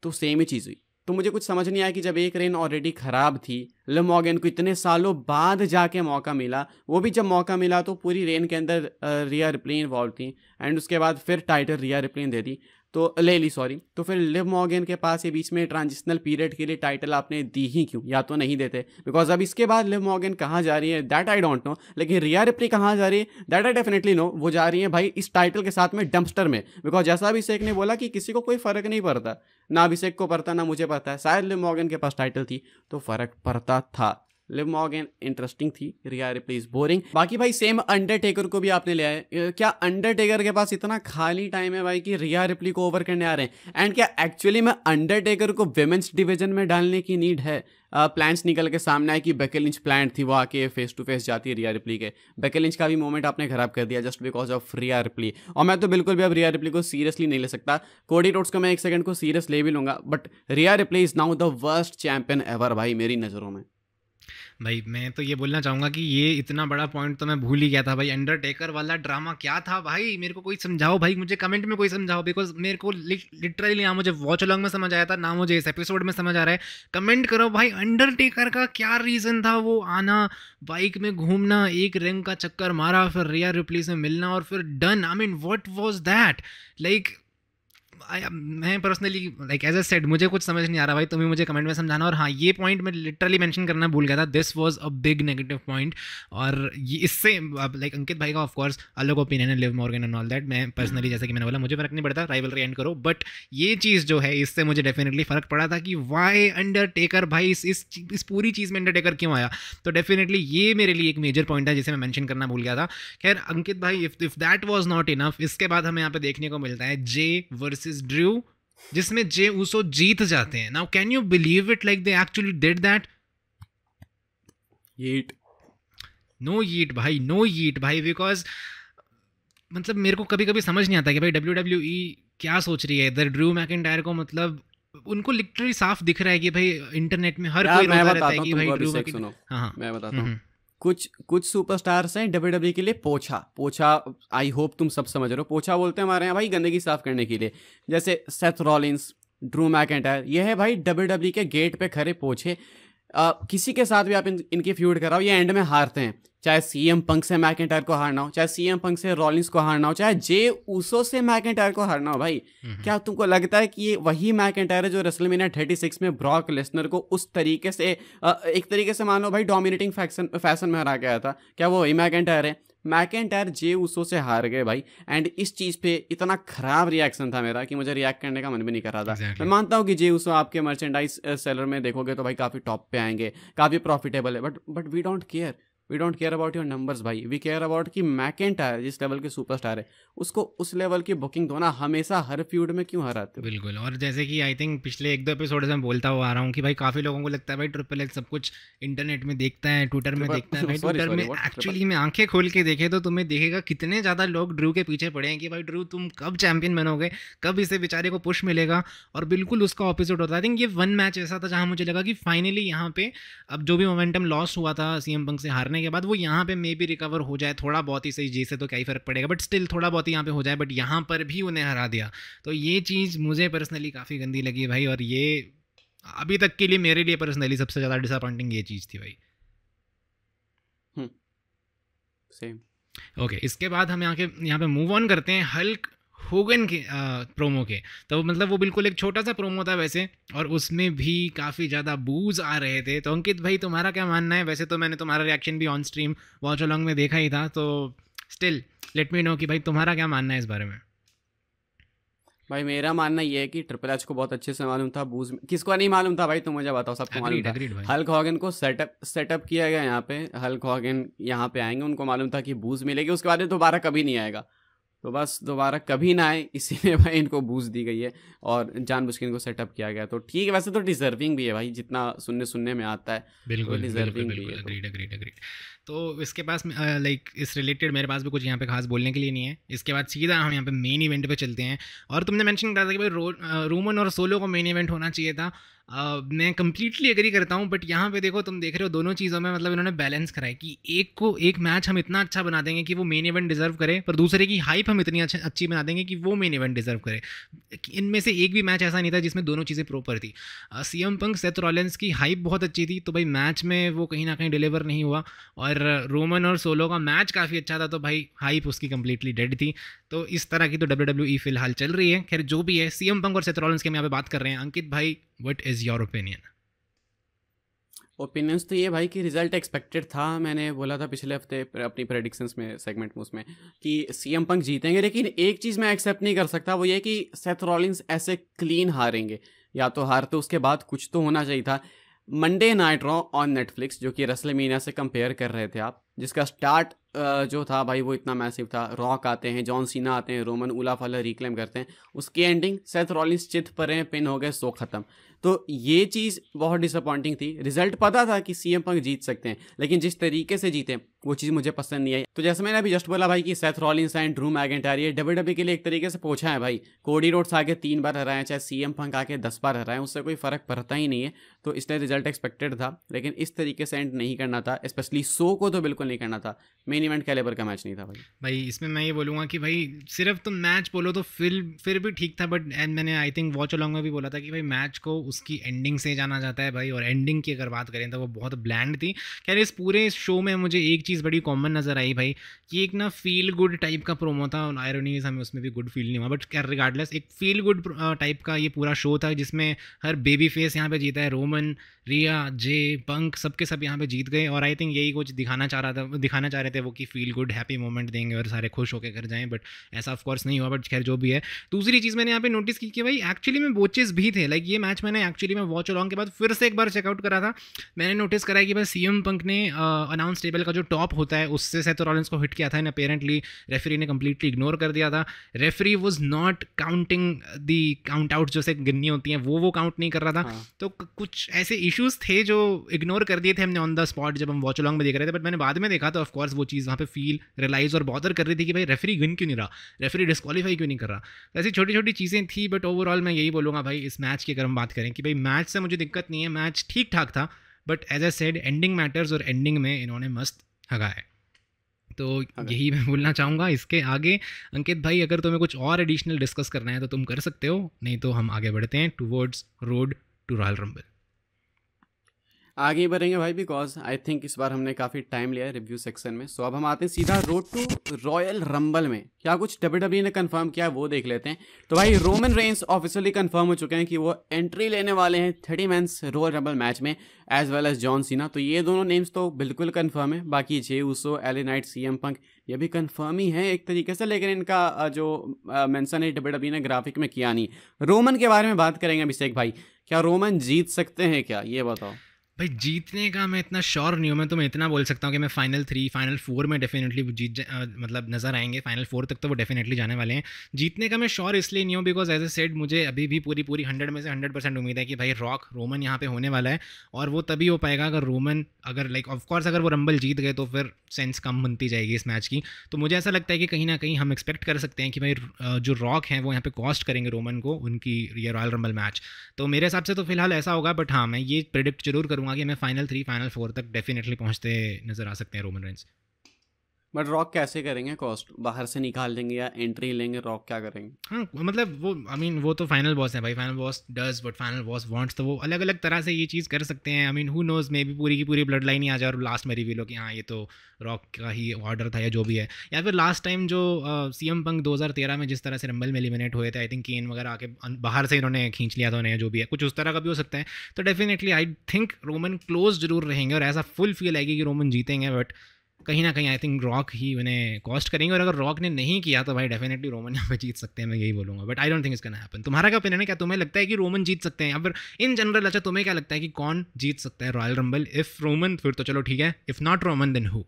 तो सेम ही चीज़ हुई। तो मुझे कुछ समझ नहीं आया कि जब एक रेन ऑलरेडी खराब थी, लिव मॉर्गन को इतने सालों बाद जाके मौका मिला, वो भी जब मौका मिला तो पूरी रेन के अंदर रिया रिप्ली इन्वॉल्व थी, एंड उसके बाद फिर टाइटल रिया रिप्ली दे दी तो ले ली, सॉरी। तो फिर लिव मॉर्गन के पास ये बीच में ट्रांजिशनल पीरियड के लिए टाइटल आपने दी ही क्यों? या तो नहीं देते, बिकॉज अब इसके बाद लिव मॉर्गन कहाँ जा रही है दैट आई डोंट नो, लेकिन रिया रिप्ली कहाँ जा रही है दैट आई डेफिनेटली नो। वो जा रही है भाई इस टाइटल के साथ में डंपस्टर में, बिकॉज जैसा अभिषेक ने बोला कि किसी को कोई फर्क नहीं पड़ता, ना अभिषेक को पड़ता ना मुझे पता है, शायद लिव मॉर्गन के पास टाइटल थी तो फर्क पड़ता था। लिव मॉर्गन इंटरेस्टिंग थी, रिया रिप्ली इज बोरिंग। बाकी भाई सेम अंडरटेकर को भी आपने ले आए। क्या अंडरटेकर के पास इतना खाली टाइम है भाई कि रिया रिप्ली को ओवर करने आ रहे हैं? एंड क्या एक्चुअली में अंडरटेकर को विमेंस डिवीजन में डालने की नीड है? प्लान्स निकल के सामने आए कि बेकी लिंच प्लान थी, वो आके फेस टू फेस जाती है रिया रिप्ली के। बेकी लिंच का भी मोमेंट आपने खराब कर दिया just because of Riya replay. और मैं तो बिल्कुल भी अब रिया रिप्ली को सीरियसली नहीं ले सकता। कोडी रोड्स को मैं एक सेकंड को सीरियस ले भी लूंगा, but Riya replay is now the worst champion ever भाई मेरी नज़रों में। भाई मैं तो ये बोलना चाहूँगा कि ये इतना बड़ा पॉइंट तो मैं भूल ही गया था भाई। अंडरटेकर वाला ड्रामा क्या था भाई? मेरे को कोई समझाओ भाई, मुझे कमेंट में कोई समझाओ, बिकॉज मेरे को लिटरली ना मुझे वॉच अलॉन्ग में समझ आया था ना मुझे इस एपिसोड में समझ आ रहा है। कमेंट करो भाई, अंडरटेकर का क्या रीज़न था? वो आना, बाइक में घूमना, एक रिंग का चक्कर मारा, फिर रिया रिप्ली से मिलना और फिर done. I mean what was that? Like मैं पर्सनली लाइक एज ए सेड मुझे कुछ समझ नहीं आ रहा भाई, तुम्हें मुझे कमेंट में समझाना। और हाँ, ये पॉइंट मैं लिटरली मेंशन करना भूल गया था, this was a big negative point. और ये इससे लाइक अंकित भाई का ऑफ कोर्स अलग ओपिनियन है, Liv Morgan and all that. मैं पर्सनली जैसे कि मैंने बोला मुझे फर्क नहीं पड़ता, राइवलरी एंड करो, बट ये चीज़ जो है इससे मुझे डेफिनेटली फर्क पड़ा था कि वाई अंडरटेकर भाई इस पूरी चीज़ में अंडरटेकर क्यों आया। तो डेफिनेटली ये मेरे लिए एक मेजर पॉइंट है जिसे मैं मेंशन करना भूल गया था। खैर अंकित भाई, if that was not enough, इसके बाद हमें यहाँ पे देखने को मिलता है जे वर्सेस ड्रू, जिसमें जे उसो जीत जाते हैं। Now can you believe it, like they actually did that? Yeet no yeet भाई, नो यीट भाई, बिकॉज मतलब मेरे को कभी कभी समझ नहीं आता कि भाई WWE क्या सोच रही है इधर ड्रू मैकिंटायर को। मतलब उनको लिटरली साफ दिख रहा है कि भाई इंटरनेट में हर कोई रोता रहता है कि भाई ड्रू मैकिंटायर। हाँ मैं बताता हूँ, कुछ सुपरस्टार्स हैं WWE के लिए पोछा आई होप तुम सब समझ रहे हो। पोछा बोलते हैं हमारे यहाँ भाई गंदगी साफ करने के लिए, जैसे सेथ रॉलिंस, ड्रू मैकिंटायर, ये है भाई WWE के गेट पे खड़े पोछे। किसी के साथ भी आप इनकी फ्यूड कराओ, ये एंड में हारते हैं। चाहे CM पंक से मैकिंटायर को हारना हो, चाहे CM पंक से रॉलिंस को हारना हो, चाहे जे ऊसो से मैकिंटायर को हारना हो। भाई क्या तुमको लगता है कि ये वही मैकिंटायर है जो रेसलमेनिया 36 में ब्रॉक लेसनर को उस तरीके से एक तरीके से मानो भाई डोमिनेटिंग फैशन में हरा के आया था? क्या वो वही मैकिंटायर है? मैकिंटायर जे ऊसो से हार गए भाई। एंड इस चीज़ पे इतना खराब रिएक्शन था मेरा कि मुझे रिएक्ट करने का मन भी नहीं कर रहा था। मैं मानता हूँ कि जे ऊसो आपके मर्चेंडाइज सेलर में देखोगे तो भाई काफ़ी टॉप पे आएंगे, काफ़ी प्रॉफिटेबल है, but we don't care about your numbers भाई। वी केयर अबाउट कि मैकिंटायर जिस लेवल के सुपरस्टार है उसको उस लेवल की बुकिंग दो ना, हमेशा हर फ्यूड में क्यों हराते हो? बिल्कुल। और जैसे कि आई थिंक पिछले 1-2 एपिसोड से मैं बोलता हुआ आ रहा हूँ कि भाई काफ़ी लोगों को लगता है भाई ट्रिपल एच सब कुछ इंटरनेट में देखता है, ट्विटर में देखता है। भाई ट्विटर में एक्चुअली में आंखें खोल के देखे तो तुम्हें देखेगा कितने ज़्यादा लोग ड्रू के पीछे पड़े हैं कि भाई ड्रू तुम कब चैंपियन बनोगे, कब इसे बेचारे को पुश मिलेगा। और बिल्कुल उसका ऑपोजिट होता है। आई थिंक ये वन मैच ऐसा था जहाँ मुझे लगा कि फाइनली यहाँ पे अब जो भी मोमेंटम लॉस हुआ था CM पंक से हारने के बाद, वो यहाँ पे मे बी रिकवर हो जाए थोड़ा बहुत ही। सही जी से तो क्या ही फर्क पड़ेगा, बट स्टिल थोड़ा बहुत ही यहाँ पे हो जाए, बट यहाँ पर भी उन्हें हरा दिया। तो ये चीज़ मुझे पर्सनली काफ़ी गंदी लगी भाई। और ये अभी तक के लिए मेरे लिए पर्सनली सबसे ज़्यादा डिसअपॉइंटिंग ये चीज़ थी भाई। सेम। ओके, इसके बाद हम यहाँ पे मूव ऑन करते हैं हल्क होगन के प्रोमो के, तो मतलब वो बिल्कुल एक छोटा सा प्रोमो था वैसे, और उसमें भी काफ़ी ज़्यादा बूज आ रहे थे। तो अंकित भाई तुम्हारा क्या मानना है? वैसे तो मैंने तुम्हारा रिएक्शन भी ऑन स्ट्रीम वॉच अलॉन्ग में देखा ही था, तो स्टिल लेट मी नो कि भाई तुम्हारा क्या मानना है इस बारे में। भाई मेरा मानना ये है कि ट्रिपल एच को बहुत अच्छे से मालूम था बूज किसको नहीं मालूम था भाई, तुम मुझे बताओ, सबको मालूम था। अग्रीड भाई। हल्क हॉगन को सेटअप किया गया यहाँ पे, हल्क हॉगन यहाँ पे आएंगे, उनको मालूम था कि बूज मिलेगी, उसके बाद दोबारा कभी नहीं आएगा, तो बस दोबारा कभी ना आए इसीलिए भाई इनको बूज दी गई है और जानबूझ के इनको सेटअप किया गया। तो ठीक है, वैसे तो डिजर्विंग भी है भाई, जितना सुनने में आता है बिल्कुल तो डिजर्विंग भी है। अग्रीड। तो इसके पास लाइक इस रिलेटेड मेरे पास भी कुछ यहाँ पे खास बोलने के लिए नहीं है। इसके बाद सीधा हम यहाँ पे मेन इवेंट पे चलते हैं। और तुमने मेंशन करा था कि भाई रोमन और सोलो को मेन इवेंट होना चाहिए था। मैं कंप्लीटली एग्री करता हूँ, बट यहाँ पे देखो तुम देख रहे हो दोनों चीज़ों में मतलब इन्होंने बैलेंस करा है कि एक मैच हम इतना अच्छा बना देंगे कि वो मेन इवेंट डिजर्व करे, पर दूसरे की हाइप हम इतनी अच्छी बना देंगे कि वो मेन इवेंट डिजर्व करे। इनमें से एक भी मैच ऐसा नहीं था जिसमें दोनों चीज़ें प्रॉपर थी। सीएम पंक सेथ रॉलिंस की हाइप बहुत अच्छी थी, तो भाई मैच में वो कहीं ना कहीं डिलीवर नहीं हुआ। और रोमन और सोलो का मैच काफ़ी अच्छा था, तो भाई हाइप उसकी कंप्लीटली डेड थी। तो इस तरह की तो WWE फिलहाल चल रही है। खैर जो भी है, सीएम पंक और सेथ रॉलिंस की हम यहाँ पे बात कर रहे हैं। अंकित भाई what is your opinion? Opinions तो ये भाई कि रिजल्ट एक्सपेक्टेड था, मैंने बोला था पिछले हफ्ते अपनी प्रेडिक्शंस में सेगमेंट में उसमें कि सीएम पंक जीतेंगे, लेकिन एक चीज़ मैं एक्सेप्ट नहीं कर सकता, वो ये कि सेथ रॉलिंस ऐसे क्लीन हारेंगे। या तो हारते उसके बाद कुछ तो होना चाहिए था। Monday night raw on Netflix, जो कि रेसलमेनिया से कंपेयर कर रहे थे आप, जिसका स्टार्ट जो था भाई वो इतना मैसिव था। रॉक आते हैं, जॉन सीना आते हैं, रोमन उला फाला रिक्लेम करते हैं, उसकी एंडिंग सेथ रॉलिंस चित पर हैं, पिन हो गए, सो खत्म। तो ये चीज़ बहुत डिसअपॉइंटिंग थी। रिजल्ट पता था कि सीएम पंक जीत सकते हैं, लेकिन जिस तरीके से जीते वो चीज़ मुझे पसंद नहीं आई। तो जैसे मैंने अभी जस्ट बोला भाई कि Seth Rollins and Drew McIntyre ये WWE के लिए एक तरीके से पोछा है भाई। कोडी रोड्स आके 3 बार हराए, चाहे सीएम पंक आके 10 बार हराए, उससे कोई फ़र्क पड़ता ही नहीं है। तो इसलिए रिजल्ट एक्सपेक्टेड था, लेकिन इस तरीके से एंड नहीं करना था, स्पेशली सो को तो बिल्कुल नहीं करना था। मेन इवेंट कैलिबर का मैच नहीं था भाई इसमें मैं ये बोलूँगा कि भाई सिर्फ तुम मैच बोलो तो फिर भी ठीक था, बट एंड मैंने आई थिंक वॉच अलॉन्ग में भी बोला था कि भाई मैच को उसकी एंडिंग से जाना जाता है भाई। और एंडिंग की अगर बात करें तो वो बहुत ब्लैंड थी। खैर इस पूरे शो में मुझे एक चीज़ बड़ी कॉमन नज़र आई भाई, कि एक ना फील गुड टाइप का प्रोमो था। और आयरनीज हमें उसमें भी गुड फील नहीं हुआ, बट क्या रिगार्डलेस एक फील गुड टाइप का ये पूरा शो था, जिसमें हर बेबी फेस यहाँ पे जीता है। रोमन, रिया, जे, पंक सबके सब यहाँ पे जीत गए। और आई थिंक यही कुछ दिखाना चाह रहे थे वो कि फील गुड हैप्पी मोमेंट देंगे और सारे खुश होकर घर जाएं, बट ऐसा ऑफ कोर्स नहीं हुआ। बट खैर जो भी है। दूसरी चीज़ मैंने यहाँ पे नोटिस की कि भाई एक्चुअली में बोचेस भी थे। लाइक ये मैच मैंने एक्चुअली में वॉच अलॉन्ग के बाद फिर से एक बार चेकआउट करा था। मैंने नोटिस करा है कि भाई सीएम पंक ने अनाउंस टेबल का जो टॉप होता है उससे सेथ रॉलिंस को हिट किया था, एंड अपेरेंटली रेफरी ने कंप्लीटली इग्नोर कर दिया था। Referee was not counting the count out जो से गिननी होती हैं वो काउंट नहीं कर रहा था। हाँ। तो कुछ ऐसे इश्यूज थे जो इग्नोर कर दिए थे हमने ऑन द स्पॉट जब हम वॉच अलॉन्ग में देख रहे थे। बट मैंने बाद में देखा तो ऑफ कोर्स वो चीज़ वहाँ पे फील रियलाइज और बॉदर कर रही थी कि भाई रेफरी गिन क्यों नहीं रहा, रेफरी डिस्क्वालीफाई क्यों नहीं कर रहा। तो ऐसी छोटी छोटी चीज़ें थी। बट ओवरऑल मैं यही बोलूँगा भाई इस मैच की अगर हम बात करें कि भाई मैच से मुझे दिक्कत नहीं है, मैच ठीक ठाक था, but as A said ending matters, और एंडिंग में इन्होंने मस्त हगा है। तो यही मैं बोलना चाहूँगा। इसके आगे अंकित भाई अगर तुम्हें कुछ और एडिशनल डिस्कस करना है तो तुम कर सकते हो, नहीं तो हम आगे बढ़ते हैं towards road to Royal Rumble. आगे ही बढ़ेंगे भाई, बिकॉज आई थिंक इस बार हमने काफ़ी टाइम लिया है रिव्यू सेक्शन में। सो अब हम आते हैं सीधा रोड टू रॉयल रंबल में। क्या कुछ WWE ने कंफर्म किया वो देख लेते हैं। तो भाई रोमन रेंस ऑफिशियली कंफर्म हो चुके हैं कि वो एंट्री लेने वाले हैं 30 मैंस रॉयल रंबल मैच में, as well as John Cena. तो ये दोनों नेम्स तो बिल्कुल कंफर्म है। बाकी जे उसो, एले नाइट, सीएम पंक ये भी कंफर्म ही है एक तरीके से, लेकिन इनका जो मेंशन है WWE ने ग्राफिक में किया नहीं। रोमन के बारे में बात करेंगे अभिषेक भाई, क्या रोमन जीत सकते हैं क्या, ये बताओ। भाई जीतने का मैं इतना श्योर नहीं हूँ। मैं तुम्हें इतना बोल सकता हूँ कि मैं फाइनल 3 फाइनल 4 में डेफिनेटली मतलब नज़र आएंगे। फाइनल 4 तक तो वो डेफिनेटली जाने वाले हैं। जीतने का मैं श्योर इसलिए नहीं हूँ बिकॉज एज ए सेड मुझे अभी भी पूरी 100 में से 100% उम्मीद है कि भाई रॉक रोमन यहाँ पे होने वाला है। और वो तभी हो पाएगा अगर रोमन अगर लाइक ऑफकोर्स अगर वो रंबल जीत गए तो फिर सेंस कम बनती जाएगी इस मैच की। तो मुझे ऐसा लगता है कि कहीं ना कहीं हम एक्सपेक्ट कर सकते हैं कि भाई जो रॉक हैं वो यहाँ पे कॉस्ट करेंगे रोमन को उनकी ये रॉयल रंबल मैच। तो मेरे हिसाब से तो फिलहाल ऐसा होगा। बट हाँ मैं ये प्रेडिक्ट जरूर करूँगा कि मैं फाइनल 3 फाइनल 4 तक डेफिनेटली पहुँचते नज़र आ सकते हैं रोमन रेंस। बट रॉक कैसे करेंगे कॉस्ट, बाहर से निकाल देंगे या एंट्री लेंगे, रॉक क्या करेंगे? हाँ मतलब वो आई मीन वो तो फाइनल बॉस है भाई, final boss does what final boss wants, तो वो अलग अलग तरह से ये चीज़ कर सकते हैं। I mean who knows, maybe पूरी की पूरी ब्लड लाइन ही आ जाए और लास्ट में रिवील हो कि हाँ ये तो रॉक का ही ऑर्डर था या जो भी है। या फिर लास्ट टाइम जो CM Punk 2013 में जिस तरह से रंबल में एलिमिनेट हुए थे, आई थिंक केन वगैरह आके बाहर से इन्होंने खींच लिया था उन्हें, जो भी है कुछ उस तरह का भी हो सकता है। तो definitely I think Roman close जरूर रहेंगे और ऐसा फुल फील आएगी कि रोमन जीतेंगे, बट कहीं ना कहीं आई थिंक रॉक ही उन्हें कॉस्ट करेंगे। और अगर रॉक ने नहीं किया तो भाई डेफिनेटली रोमन यहाँ पे जीत सकते हैं, मैं यही बोलूँगा। But I don't think it's gonna happen. तुम्हारा क्या ओपिनियन है? क्या तुम्हें लगता है कि रोमन जीत सकते हैं या फिर इन जनरल? अच्छा तुम्हें क्या लगता है कि कौन जीत सकता है रॉयल रंबल? इफ रोमन फिर तो चलो ठीक है, if not Roman then who?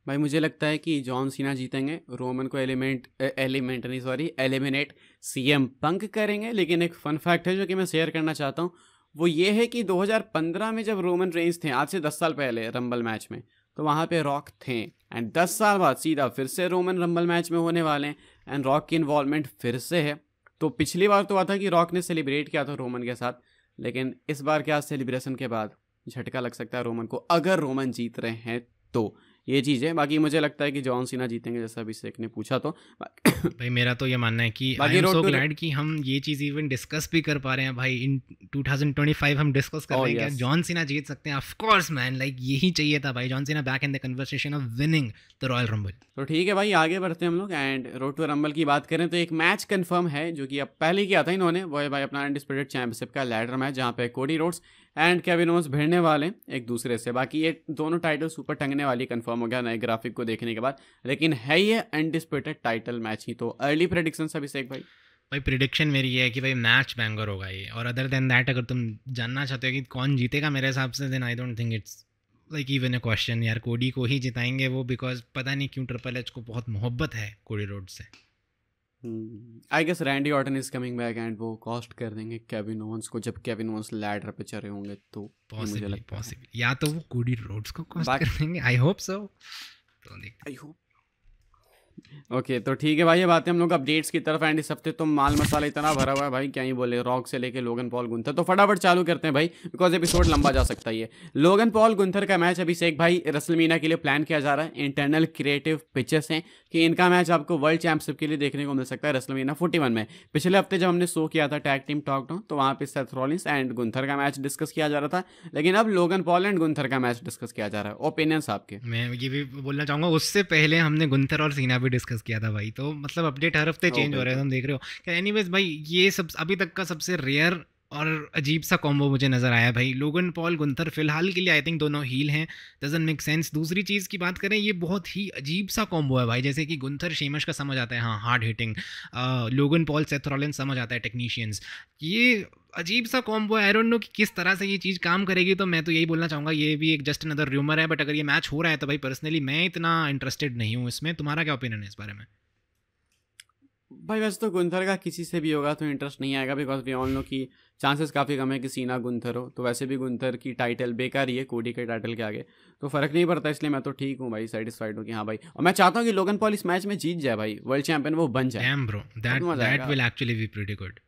भाई मुझे लगता है कि जॉन सीना जीतेंगे, रोमन को एलिमिनेट CM Punk करेंगे। लेकिन एक फन फैक्ट है जो कि मैं शेयर करना चाहता हूँ, वो ये है कि 2015 में जब रोमन रेंस थे, आज से 10 साल पहले रंबल मैच में, तो वहाँ पे रॉक थे। एंड 10 साल बाद सीधा फिर से रोमन रंबल मैच में होने वाले हैं एंड रॉक की इन्वॉल्वमेंट फिर से है। तो पिछली बार तो हुआ था कि रॉक ने सेलिब्रेट किया था रोमन के साथ, लेकिन इस बार क्या सेलिब्रेशन के बाद झटका लग सकता है रोमन को, अगर रोमन जीत रहे हैं तो। ये चीज़ है। बाकी मुझे लगता है कि जॉन सीना जीतेंगे, जैसा अभिषेक ने पूछा। तो भाई मेरा तो ये मानना है कि आई एम सो ग्लैड कि हम ये चीज़ इवन डिस्कस भी कर पा रहे हैं भाई। इन 2025 हम डिस्कस कर रहे हैं कि जॉन सीना जीत सकते हैं। ऑफ कोर्स मैन, लाइक यही चाहिए था भाई, John Cena back in the conversation of winning the Royal Rumble. तो ठीक है भाई, आगे बढ़ते हैं हम लोग। एंड रोड टू रंबल की बात करें तो एक मैच कंफर्म है जो कि अब पहले किया था इन्होंने, वो है भाई अपना अनडिस्प्यूटेड चैंपियनशिप का लैडर मैच, जहाँ पे Cody Rhodes and Kevin Owens भिड़ने वाले एक दूसरे से। बाकी ये दोनों टाइटल सुपर टंगने वाली कंफर्म हो गया नए ग्राफिक को देखने के बाद, लेकिन है ये अनडिस्प्यूटेड टाइटल मैच ही। तो अर्ली प्रेडिक्शंस अभिषेक भाई? भाई प्रिडिक्शन मेरी ये है कि भाई मैच बैंगर होगा ये, और अदर देन दैट अगर तुम जानना चाहते हो कि कौन जीतेगा मेरे हिसाब से, then I don't think it's like even a question. यार कोडी को ही जिताएंगे वो, बिकॉज पता नहीं क्यों ट्रिपल एच को बहुत मोहब्बत है कोडी रोड से। I guess Randy Orton is coming back and वो कॉस्ट कर देंगे केविन ओवेंस को, जब केविन ओवेंस लैडर पे चढ़े होंगे तो पॉसिबल या तो वो कोडी रोड्स को कॉस्ट कर देंगे। I hope so. तो देखते हैं। ओके तो ठीक है भाई, ये बातें हम लोग अपडेट्स की तरफ। एंड इस हफ्ते तो माल मसाला इतना भरा हुआ है भाई, क्या ही बोले, रॉक से लेके लोगन पॉल गुंथर। तो फटाफट चालू करते हैं भाई, बिकॉज एपिसोड लंबा जा सकता है। ये लोगन पॉल गुंथर का मैच अभिषेक भाई रेसलमेनिया के लिए प्लान किया जा रहा है। इंटरनल क्रिएटिव पिक्चर्स हैं कि इनका मैच आपको वर्ल्ड चैंपियनशिप के लिए देखने को मिल सकता है रेसलमेनिया 41 में। पिछले हफ्ते जब हमने शो किया था टैग टीम टॉक डाउन, तो वहाँ पे सेथ रॉलिंस एंड गुंथर का मैच डिस्कस किया जा रहा था, लेकिन अब लोगन पॉल एंड गुंथर का मैच डिस्कस किया जा रहा है। ओपिनियंस आपके? मैं ये भी बोलना चाहूँगा, उससे पहले हमने गुंथर और सीना भी डिस्कस किया था भाई। तो मतलब अपडेट हर हफ्ते चेंज हो रहे हैं, तुम देख रहे हो। एनीवेज भाई ये सब अभी तक का सबसे रेयर और अजीब सा कॉम्बो मुझे नज़र आया भाई। लोगन पॉल गुंथर फिलहाल के लिए आई थिंक दोनों हील हैं, डजंट मेक सेंस। दूसरी चीज़ की बात करें, ये बहुत ही अजीब सा कॉम्बो है भाई। जैसे कि गुंथर शेमश का समझ आता है, हाँ hard hitting, Logan Paul Seth Rollins समझ आता है टेक्नीशियंस। ये अजीब सा कॉम्बो है, आई डोंट नो कि किस तरह से ये चीज़ काम करेगी। तो मैं तो यही बोलना चाहूँगा, ये भी एक जस्ट अनदर र्यूमर है, बट अगर ये मैच हो रहा है तो भाई पर्सनली मैं इतना इंटरेस्टेड नहीं हूँ इसमें। तुम्हारा क्या ओपिनियन है इस बारे में? भाई वैसे तो गुंथर का किसी से भी होगा तो इंटरेस्ट नहीं आएगा, बिकॉज वी ऑल नो कि चांसेस काफ़ी कम है कि सीना गुंथर हो। तो वैसे भी गुंथर की टाइटल बेकार ही है कोडी के टाइटल के आगे, तो फ़र्क नहीं पड़ता। इसलिए मैं तो ठीक हूँ भाई, सेटिस्फाइड हूँ कि हाँ भाई, और मैं चाहता हूँ कि लोगन पॉल इस मैच में जीत जाए भाई, वर्ल्ड चैंपियन वो बन जाए। Damn bro, that will actually be pretty good.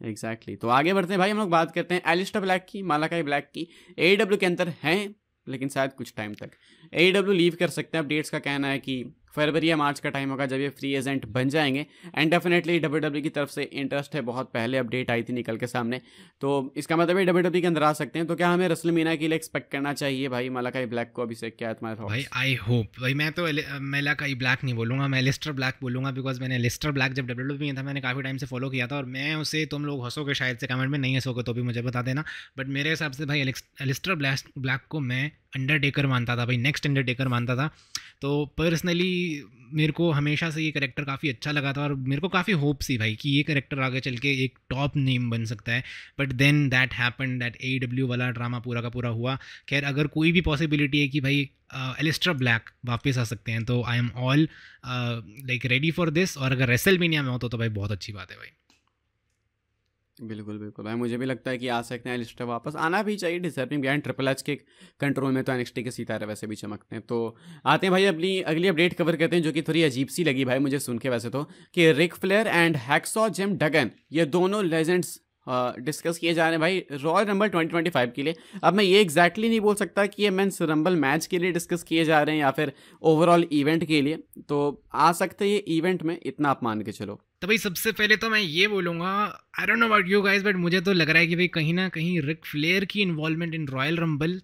Exactly. तो आगे बढ़ते हैं भाई, हम लोग बात करते हैं एलिस्टर ब्लैक की, मालाकाई ब्लैक की। AEW के अंदर हैं, लेकिन शायद कुछ टाइम तक AEW लीव कर सकते हैं। अपडेट्स का कहना है कि फरवरी या मार्च का टाइम होगा जब ये फ्री एजेंट बन जाएंगे। एंड डेफिनेटली WWE की तरफ से इंटरेस्ट है, बहुत पहले अपडेट आई थी निकल के सामने, तो इसका मतलब है WWE के अंदर आ सकते हैं। तो क्या हमें रेसलमेनिया के लिए एक्सपेक्ट करना चाहिए भाई मालाकाई ब्लैक को? अभिषेक क्या है तुम्हारा थॉट्स? भाई आई होप भाई, मैं तो मालाकाई ब्लैक नहीं बोलूँगा, मैं एलिस्टर ब्लैक बोलूँगा, बिकॉज मैंने एलिस्टर ब्लैक जब WWE में था मैंने काफ़ी टाइम से फॉलो किया था, और मैं उसे, तुम लोग हंसोगे शायद से कमेंट में, नहीं हंसोगे तो भी मुझे बता देना, बट मेरे हिसाब से भाई एलिस्टर ब्लैक को मैं अंडरटेकर मानता था भाई, नेक्स्ट अंडरटेकर मानता था। तो पर्सनली मेरे को हमेशा से ये कैरेक्टर काफ़ी अच्छा लगा था, और मेरे को काफ़ी होप सी भाई कि ये कैरेक्टर आगे चल के एक टॉप नेम बन सकता है। But then that happen, that AEW वाला ड्रामा पूरा का पूरा हुआ। खैर अगर कोई भी पॉसिबिलिटी है कि भाई एलिस्टर ब्लैक वापस आ सकते हैं, तो I am all like ready for this. और अगर रेसलमेनिया में हो तो भाई बहुत अच्छी बात है भाई। बिल्कुल बिल्कुल भाई, मुझे भी लगता है कि आ सकते हैं एलिस्टर, वापस आना भी चाहिए, डिजर्विंग बिहाइंड ट्रिपल एच के कंट्रोल में तो NXT के सितारे वैसे भी चमकते हैं। तो आते हैं भाई अपनी अगली अपडेट कवर करते हैं, जो कि थोड़ी अजीब सी लगी भाई मुझे सुन के वैसे तो, कि Ric Flair and Hacksaw Jim Duggan, ये दोनों लेजेंड्स डिस्कस किए जा रहे हैं भाई रॉयल रंबल 2025 के लिए। अब मैं ये एग्जैक्टली नहीं बोल सकता कि ये मेंस रंबल मैच के लिए डिस्कस किए जा रहे हैं या फिर ओवरऑल इवेंट के लिए, तो आ सकते हैं ये इवेंट में, इतना आप मान के चलो। तो भाई सबसे पहले तो मैं ये बोलूँगा, आई don't know about you guys, but मुझे तो लग रहा है कि भाई कहीं ना कहीं रिक फ्लेयर की इन्वॉल्वमेंट इन रॉयल रंबल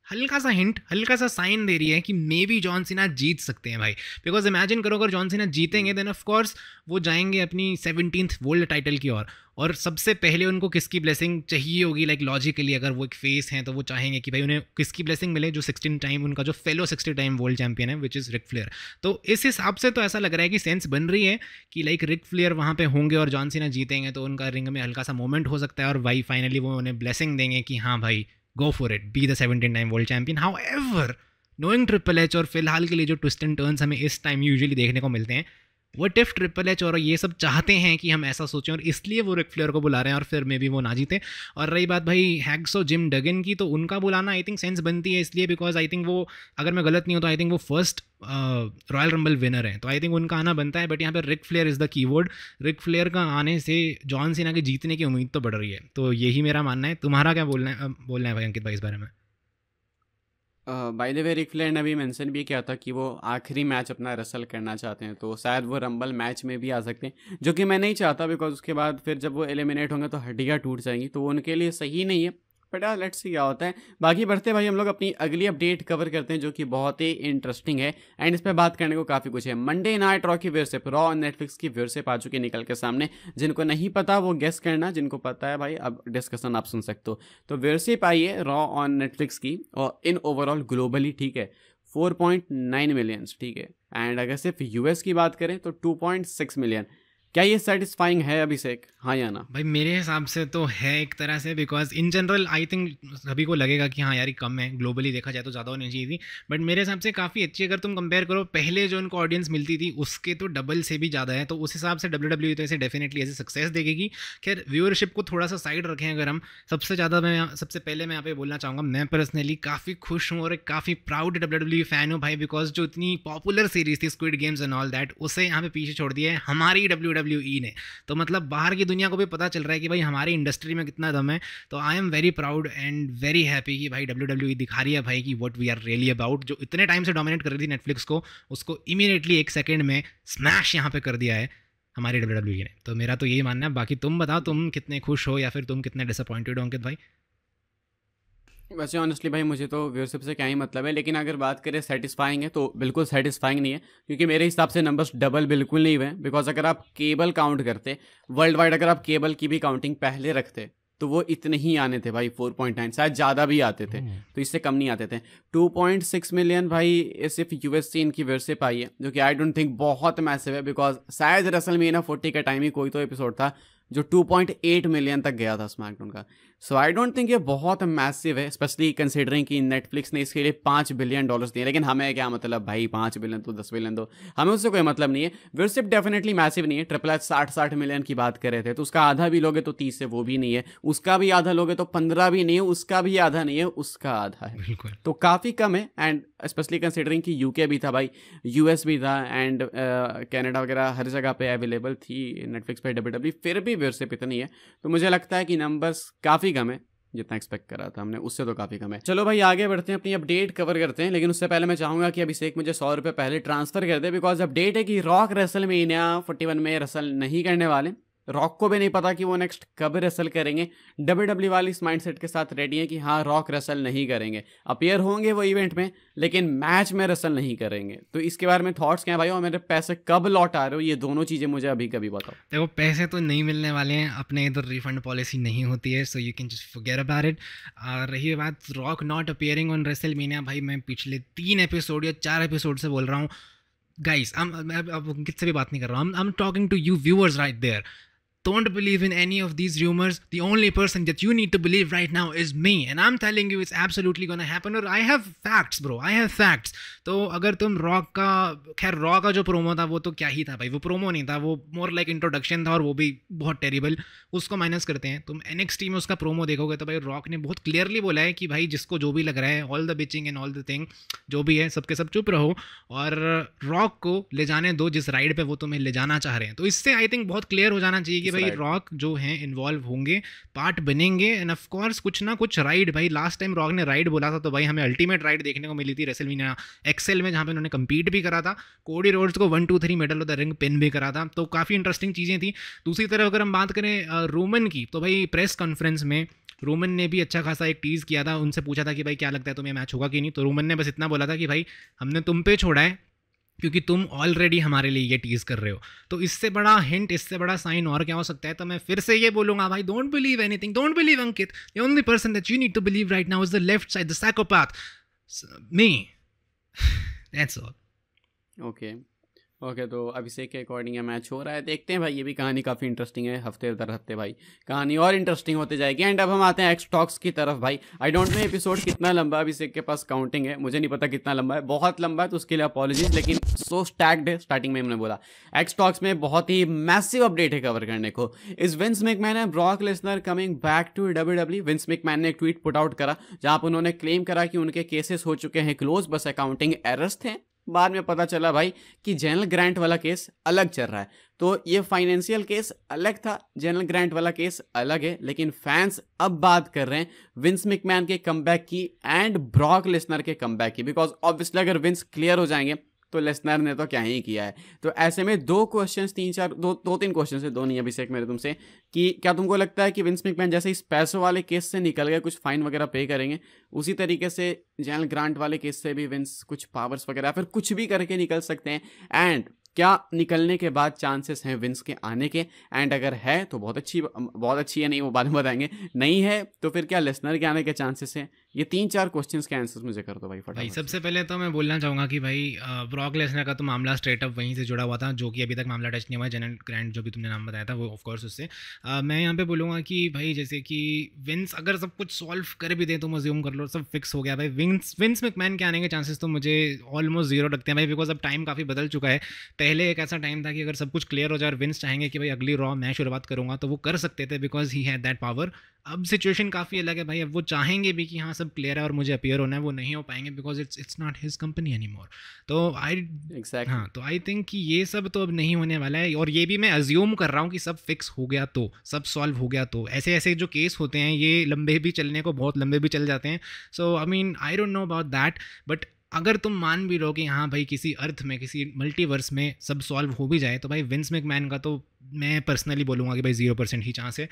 हल्का सा हिंट, हल्का सा साइन दे रही है कि मे बी जॉन सीना जीत सकते हैं भाई। बिकॉज इमेजिन करो अगर जॉन सीना जीतेंगे देन ऑफ कोर्स वो जाएंगे अपनी 17th वर्ल्ड टाइटल की ओर, और सबसे पहले उनको किसकी ब्लेसिंग चाहिए होगी, लाइक लॉजिकली अगर वो एक फेस हैं तो वो चाहेंगे कि भाई उन्हें किसकी ब्लेसिंग मिले, जो 16 टाइम उनका जो फेलो 60 टाइम वर्ल्ड चैंपियन है विच इज़ रिक फ्लेयर। तो इस हिसाब से तो ऐसा लग रहा है कि सेंस बन रही है कि लाइक रिक फ्लेयर वहाँ पे होंगे और जॉन सीना जीतेंगे तो उनका रिंग में हल्का सा मोमेंट हो सकता है और भाई फाइनली वो उन्हें ब्लेसिंग देंगे कि हाँ भाई go for it, be the 17 time world champion. However, knowing Triple H और फिलहाल के लिए जो ट्विस्ट एंड टर्न्स हमें इस टाइम यूजुअली देखने को मिलते हैं, व्हाट इफ ट्रिपल एच और ये सब चाहते हैं कि हम ऐसा सोचें और इसलिए वो रिक फ्लेयर को बुला रहे हैं और फिर मे भी वो ना जीते। और रही बात भाई हैग्स और जिम डगन की, तो उनका बुलाना आई थिंक सेंस बनती है इसलिए बिकॉज आई थिंक वो, अगर मैं गलत नहीं हूँ तो आई थिंक वो फर्स्ट रॉयल रंबल विनर है, तो आई थिंक उनका आना बनता है। बट यहाँ पर Ric Flair is the keyword. Ric Flair का आने से जॉन सीना के जीतने की उम्मीद तो बढ़ रही है, तो यही मेरा मानना है। तुम्हारा क्या बोलना है भाई अंकित भाई इस बारे में? By the way Ric Flair ने अभी मेंशन भी किया था कि वो आखिरी मैच अपना रसल करना चाहते हैं, तो शायद वो रंबल मैच में भी आ सकते हैं, जो कि मैं नहीं चाहता बिकॉज उसके बाद फिर जब वो एलिमिनेट होंगे तो हड्डियाँ टूट जाएंगी, तो वो उनके लिए सही नहीं है। बट लेट्स सी क्या होता है। बाकी बढ़ते भाई हम लोग अपनी अगली अपडेट कवर करते हैं जो कि बहुत ही इंटरेस्टिंग है एंड इस पर बात करने को काफ़ी कुछ है। मंडे नाइट रॉ की व्यूअरशिप, रॉ ऑन नेटफ्लिक्स की व्यूअरशिप आ चुकी है निकल के सामने। जिनको नहीं पता वो गेस करना, जिनको पता है भाई अब डिस्कशन आप सुन सकते हो। तो व्यूअरशिप आई है रॉ ऑन नेटफ्लिक्स की और इन ओवरऑल ग्लोबली, ठीक है, 4.9 मिलियंस, ठीक है। एंड अगर सिर्फ यूएस की बात करें तो 2.6 मिलियन। क्या ये सेटिस्फाइंग है अभिषेक, हाँ या ना? भाई मेरे हिसाब से तो है एक तरह से, because in general I think सभी को लगेगा कि हाँ यार ये कम है, ग्लोबली देखा जाए तो ज़्यादा होनी चाहिए थी, बट मेरे हिसाब से काफ़ी अच्छी। अगर तुम कंपेयर करो पहले जो उनको ऑडियंस मिलती थी उसके तो डबल से भी ज़्यादा है, तो उस हिसाब से WWE तो इसे डेफिनेटली ऐसे सक्सेस देगी। खैर व्यूअरशिप को थोड़ा सा साइड रखें अगर हम, सबसे पहले मैं यहाँ पे बोलना चाहूँगा मैं पर्सनली काफ़ी खुश हूँ और एक काफ़ी प्राउड WWE फ़ैन हूँ भाई, बिकॉज जो इतनी पॉपुलर सीरीज़ थी squid games and all that, उसे यहाँ पे पीछे छोड़ दिया है हमारी WWE ने। तो मतलब बाहर की दुनिया को भी पता चल रहा है कि भाई हमारी इंडस्ट्री में कितना दम है। तो I am very proud and very happy कि भाई WWE दिखा रही है भाई कि what we are really about. जो इतने टाइम से डोमिनेट कर रही थी नेटफ्लिक्स को, उसको इमीडिएटली एक सेकंड में स्मैश यहाँ पे कर दिया है हमारी WWE ने। तो मेरा तो यही मानना है। बाकी तुम बताओ तुम कितने खुश हो या फिर तुम कितने डिसअपॉइंटेड हो अंकित भाई? वैसे ऑनेस्टली भाई मुझे तो व्यूअरशिप से क्या ही मतलब है, लेकिन अगर बात करें सेटिस्फाइंग है तो बिल्कुल सेटिस्फाइंग नहीं है, क्योंकि मेरे हिसाब से नंबर्स डबल बिल्कुल नहीं हुए। बिकॉज अगर आप केबल काउंट करते वर्ल्ड वाइड, अगर आप केबल की भी काउंटिंग पहले रखते तो वो इतने ही आने थे भाई, 4.9, शायद ज़्यादा भी आते थे, तो इससे कम नहीं आते थे। 2.6 मिलियन भाई सिर्फ यूएससी इनकी व्यूअरशिप आई है, जो कि आई डोंट थिंक बहुत मैसिव है, बिकॉज शायद रेसलमेनिया 40 के टाइम ही कोई तो एपिसोड था जो 2.8 मिलियन तक गया था स्मैकडाउन का। सो आई डोंट थिंक ये बहुत मैसिव है, स्पेशली कंसीडरिंग कि नेटफ्लिक्स ने इसके लिए $5 बिलियन दिए। लेकिन हमें क्या मतलब भाई, 5 बिलियन तो 10 बिलियन दो, हमें उससे कोई मतलब नहीं है। व्यूअरशिप डेफिनेटली मैसिव नहीं है। ट्रिपल एच 60 मिलियन की बात कर रहे थे, तो उसका आधा भी लोगे तो 30 है, वो भी नहीं है। उसका भी आधा लोगे तो 15 भी नहीं है, उसका भी आधा नहीं है, उसका आधा है, तो काफ़ी कम है। एंड स्पेशली कंसीडरिंग कि यूके भी था भाई, यूएस भी था एंड कनाडा वगैरह हर जगह पे अवेलेबल थी नेटफ्लिक्स पे WWE, फिर भी व्यूअरशिप इतनी है। तो मुझे लगता है कि नंबर्स काफ़ी कम है, जितना एक्सपेक्ट करा था हमने उससे तो काफ़ी कम है। चलो भाई आगे बढ़ते हैं, अपनी अपडेट कवर करते हैं। लेकिन उससे पहले मैं चाहूँगा कि अभिषेक मुझे 100 रुपये पहले ट्रांसफ़र कर दे, बिकॉज अपडेट है कि रॉक रेसलमेनिया 41 में रेसल नहीं करने वाले। रॉक को भी नहीं पता कि वो नेक्स्ट कब रेसल करेंगे। WWE वाली इस माइंडसेट के साथ रेडी है कि हाँ रॉक रेसल नहीं करेंगे, अपियर होंगे वो इवेंट में लेकिन मैच में रेसल नहीं करेंगे। तो इसके बारे में थॉट्स क्या है भाई, और मेरे पैसे कब लौट आ रहे हो, ये दोनों चीज़ें मुझे अभी कभी बताओ। देखो पैसे तो नहीं मिलने वाले हैं, अपने इधर रिफंड पॉलिसी नहीं होती है, so you can just forget about it. रही बात rock not appearing on WrestleMania, भाई मैं पिछले 3 एपिसोड या 4 एपिसोड से बोल रहा हूँ गाइस, अब किससे भी बात नहीं कर रहा हूँ, I am talking to you viewers right there. Don't believe in any of these rumors. The only person that you need to believe right now is me, and I'm telling you it's absolutely gonna happen. और I have facts, bro. I have facts. तो अगर तुम rock का, खैर rock का जो promo था वो तो क्या ही था भाई, वो प्रोमो नहीं था, वो मोर लाइक इंट्रोडक्शन था और वो भी बहुत टेरिबल, उसको माइनस करते हैं। तुम NXT में उसका प्रोमो देखोगे तो भाई रॉक ने बहुत क्लियरली बोला है कि भाई जिसको जो भी लग रहा है, all the bitching and all the thing जो भी है सबके सब चुप रहो और रॉक को ले जाने दो जिस राइड पे वो तुम्हें ले जाना चाह रहे हैं। तो इससे आई थिंक बहुत क्लियर हो जाना चाहिए कि भाई right. रॉक जो हैं इन्वॉल्व होंगे, पार्ट बनेंगे, एंड ऑफ कोर्स कुछ ना कुछ राइड, भाई लास्ट टाइम रॉक ने राइड बोला था तो भाई हमें अल्टीमेट राइड देखने को मिली थी रेसलमेनिया एक्सेल में, जहाँ पे उन्होंने कम्पीट भी करा था, कोडी रोड्स को 1 2 3 medal of the ring pin भी करा था, तो काफ़ी इंटरेस्टिंग चीज़ें थी। दूसरी तरफ अगर हम बात करें रोमन की, तो भाई प्रेस कॉन्फ्रेंस में रोमन ने भी अच्छा खासा एक टीज़ किया था, उनसे पूछा था कि भाई क्या लगता है तुम्हें मैच होगा कि नहीं, तो रोमन ने बस इतना बोला था कि भाई हमने तुम पे छोड़ा है क्योंकि तुम ऑलरेडी हमारे लिए ये टीज़ कर रहे हो। तो इससे बड़ा हिंट, इससे बड़ा साइन और क्या हो सकता है। तो मैं फिर से ये बोलूँगा भाई, don't believe anything, don't believe Ankit, the only person that you need to believe right now is the left side, the psychopath, me, that's all. Okay okay, तो अभिषेक के अकॉर्डिंग ये मैच हो रहा है, देखते हैं भाई। ये भी कहानी काफ़ी इंटरेस्टिंग है, हफ्ते दर हफ्ते भाई कहानी और इंटरेस्टिंग होते जाएगी। एंड अब हम आते हैं एक्स टॉक्स की तरफ। भाई आई डोंट नो एपिसोड कितना लंबा है, अभिषेक के पास काउंटिंग है, मुझे नहीं पता कितना लंबा है, बहुत लंबा है तो उसके लिए अपॉलॉजीज, लेकिन सो स्टैक्ड है। स्टार्टिंग में हमने बोला एक्स टॉक्स में बहुत ही मैसिव अपडेट है कवर करने को। Is Vince McMahon and Brock Lesnar coming back to WWE. Vince McMahon ने एक ट्वीट पुट आउट करा जहां पर उन्होंने क्लेम करा कि उनके केसेस हो चुके हैं क्लोज, बस अकाउंटिंग एरर्स थे। बाद में पता चला भाई कि जनरल ग्रांट वाला केस अलग चल रहा है, तो ये फाइनेंशियल केस अलग था, जनरल ग्रांट वाला केस अलग है। लेकिन फैंस अब बात कर रहे हैं विंस मैकमैन के कमबैक की एंड ब्रॉक लेसनर के कमबैक की, बिकॉज ऑब्वियसली अगर विंस क्लियर हो जाएंगे तो लेसनर ने तो क्या ही किया है। तो ऐसे में दो तीन क्वेश्चन है, दो नहीं अभिषेक मेरे तुमसे, कि क्या तुमको लगता है कि विंस मैकमैन जैसे इस पैसों वाले केस से निकल गए, कुछ फाइन वगैरह पे करेंगे, उसी तरीके से जनरल ग्रांट वाले केस से भी विंस कुछ पावर्स वगैरह फिर कुछ भी करके निकल सकते हैं? एंड क्या निकलने के बाद चांसेस हैं विंस के आने के? एंड अगर है तो बहुत अच्छी है, नहीं वो बाद में बताएंगे, नहीं है तो फिर क्या लेसनर के आने के चांसेस हैं? ये 3-4 क्वेश्चंस के आंसर्स मुझे कर दो भाई फटाफट। भाई सबसे पहले तो मैं बोलना चाहूँगा कि भाई ब्रॉक लेसनर का तो मामला स्ट्रेट अप वहीं से जुड़ा हुआ था, जो कि अभी तक मामला टच नहीं हुआ है। जनरल ग्रांट जो भी तुमने नाम बताया था वो ऑफकोर्स उससे मैं यहाँ पे बोलूँगा कि भाई जैसे कि विंस अगर सब कुछ सॉल्व कर भी दे, तो अज्यूम कर लो सब फिक्स हो गया भाई, विंस मैकमैन के आने के चांसेस तो मुझे ऑलमोस्ट जीरो लगते हैं भाई, बिकॉज अब टाइम काफ़ी बदल चुका है। पहले एक ऐसा टाइम था कि अगर सब कुछ क्लियर हो जाए और विंस चाहेंगे कि भाई अगली रॉ मैं शुरुआत करूँगा तो वो कर सकते थे, because he had that power. अब सिचुएशन काफ़ी अलग है भाई, अब वो चाहेंगे भी कि हाँ सब क्लियर है और मुझे अपीयर होना है, वो नहीं हो पाएंगे, because it's not his company any मोर। तो आई थिंक कि ये सब तो अब नहीं होने वाला है, और ये भी मैं अज्यूम कर रहा हूँ कि सब फिक्स हो गया तो, सब सॉल्व हो गया तो। ऐसे ऐसे जो केस होते हैं ये लंबे भी चलने को बहुत लंबे भी चल जाते हैं। So I mean I don't know about that, but अगर तुम मान भी लो कि हाँ भाई किसी अर्थ में, किसी मल्टीवर्स में सब सॉल्व हो भी जाए, तो भाई विंस मैकमैन का तो मैं पर्सनली बोलूँगा कि भाई 0% ही चांस है।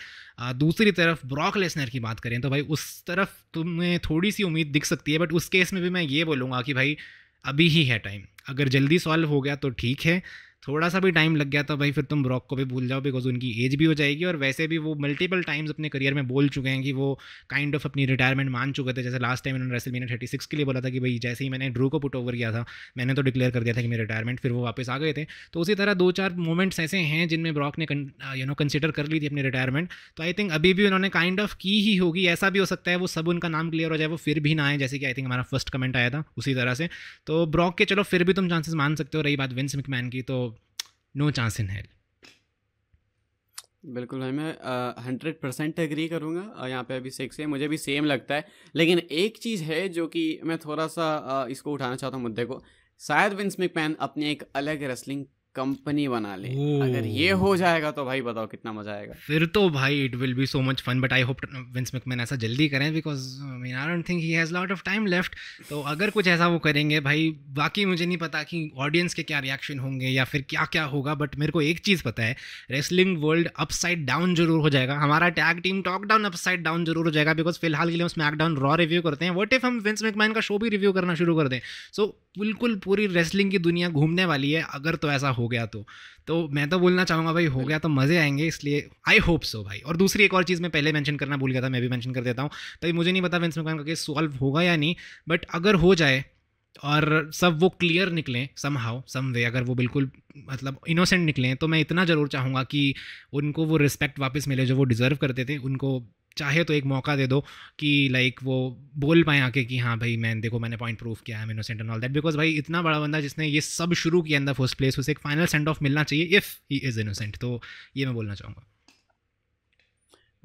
दूसरी तरफ ब्रॉक लेसनर की बात करें तो भाई उस तरफ तुम्हें थोड़ी सी उम्मीद दिख सकती है, बट उस केस में भी मैं ये बोलूँगा कि भाई अभी ही है टाइम। अगर जल्दी सॉल्व हो गया तो ठीक है, थोड़ा सा भी टाइम लग गया तो भाई फिर तुम ब्रॉक को भी भूल जाओ, बिकॉज उनकी एज भी हो जाएगी, और वैसे भी वो मल्टीपल टाइम्स अपने करियर में बोल चुके हैं कि वो काइंड ऑफ अपनी रिटायरमेंट मान चुके थे। जैसे लास्ट टाइम उन्होंने रेसलमेनिया 36 के लिए बोला था कि भाई जैसे ही मैंने ड्रू को पुट ओवर किया था मैंने तो डिक्लेयर कर दिया था कि मेरी रिटायरमेंट, फिर वो वापस आ गए थे। तो उसी तरह 2-4 मोमेंट्स ऐसे हैं जिनमें ब्रॉक ने कंसिडर कर ली थी अपनी रिटायरमेंट। तो आई थिंक अभी भी उन्होंने काइंड ऑफ की ही होगी। ऐसा भी हो सकता है वो सब उनका नाम क्लियर हो जाए, वो फिर भी ना आए, जैसे कि आई थिंक हमारा फर्स्ट कमेंट आया था उसी तरह से। तो ब्रॉक के चलो फिर भी तुम चांसेस मान सकते हो। रही बात विंस मैकमैन की, तो नो चांस इन हेल। बिल्कुल भाई, मैं 100% एग्री करूँगा यहाँ पे अभिषेक से, मुझे भी सेम लगता है। लेकिन एक चीज़ है जो कि मैं थोड़ा सा इसको उठाना चाहता हूँ मुद्दे को, शायद विंस मैकमैन अपनी एक अलग रेसलिंग कंपनी बना ले। अगर ये हो जाएगा तो भाई बताओ कितना मजा आएगा। फिर तो भाई it will be so much fun, but I hope Vince McMahon ऐसा जल्दी करें, because I don't think he has lot of time left. तो अगर कुछ ऐसा वो करेंगे भाई, बाकी मुझे नहीं पता कि ऑडियंस के क्या रिएक्शन होंगे या फिर क्या क्या होगा, बट मेरे को एक चीज़ पता है, रेसलिंग वर्ल्ड अपसाइड डाउन जरूर हो जाएगा। हमारा tag team talk down upside down जरूर हो जाएगा, बिकॉज फिलहाल के लिए हम स्मैकडाउन रॉ रिव्यू करते हैं। व्हाट इफ हम विंस मैकमैन का शो भी रिव्यू करना शुरू कर दें? सो बिल्कुल पूरी रेसलिंग की दुनिया घूमने वाली है अगर तो ऐसा हो गया तो मैं तो बोलना चाहूँगा भाई हो गया तो मज़े आएंगे, इसलिए आई होप सो भाई। और दूसरी एक और चीज़ मैं पहले मेंशन करना भूल गया था, मैं भी मेंशन कर देता हूँ। तो मुझे नहीं पता विंस मैकमैन का केस सॉल्व होगा या नहीं, बट अगर हो जाए और सब वो क्लियर निकलें समहाउ सम वे, अगर वो बिल्कुल मतलब इनोसेंट निकलें, तो मैं इतना ज़रूर चाहूँगा कि उनको वो रिस्पेक्ट वापस मिले जो वो डिज़र्व करते थे। उनको चाहे तो एक मौका दे दो कि लाइक वो बोल पाएँ आके कि हाँ भाई मैंने पॉइंट प्रूव किया है, innocent and all that. Because भाई इतना बड़ा बंदा जिसने ये सब शुरू किया इन द फर्स्ट प्लेस, उसे एक फाइनल सेंड ऑफ मिलना चाहिए इफ़ ही इज़ इनोसेंट। तो ये मैं बोलना चाहूँगा।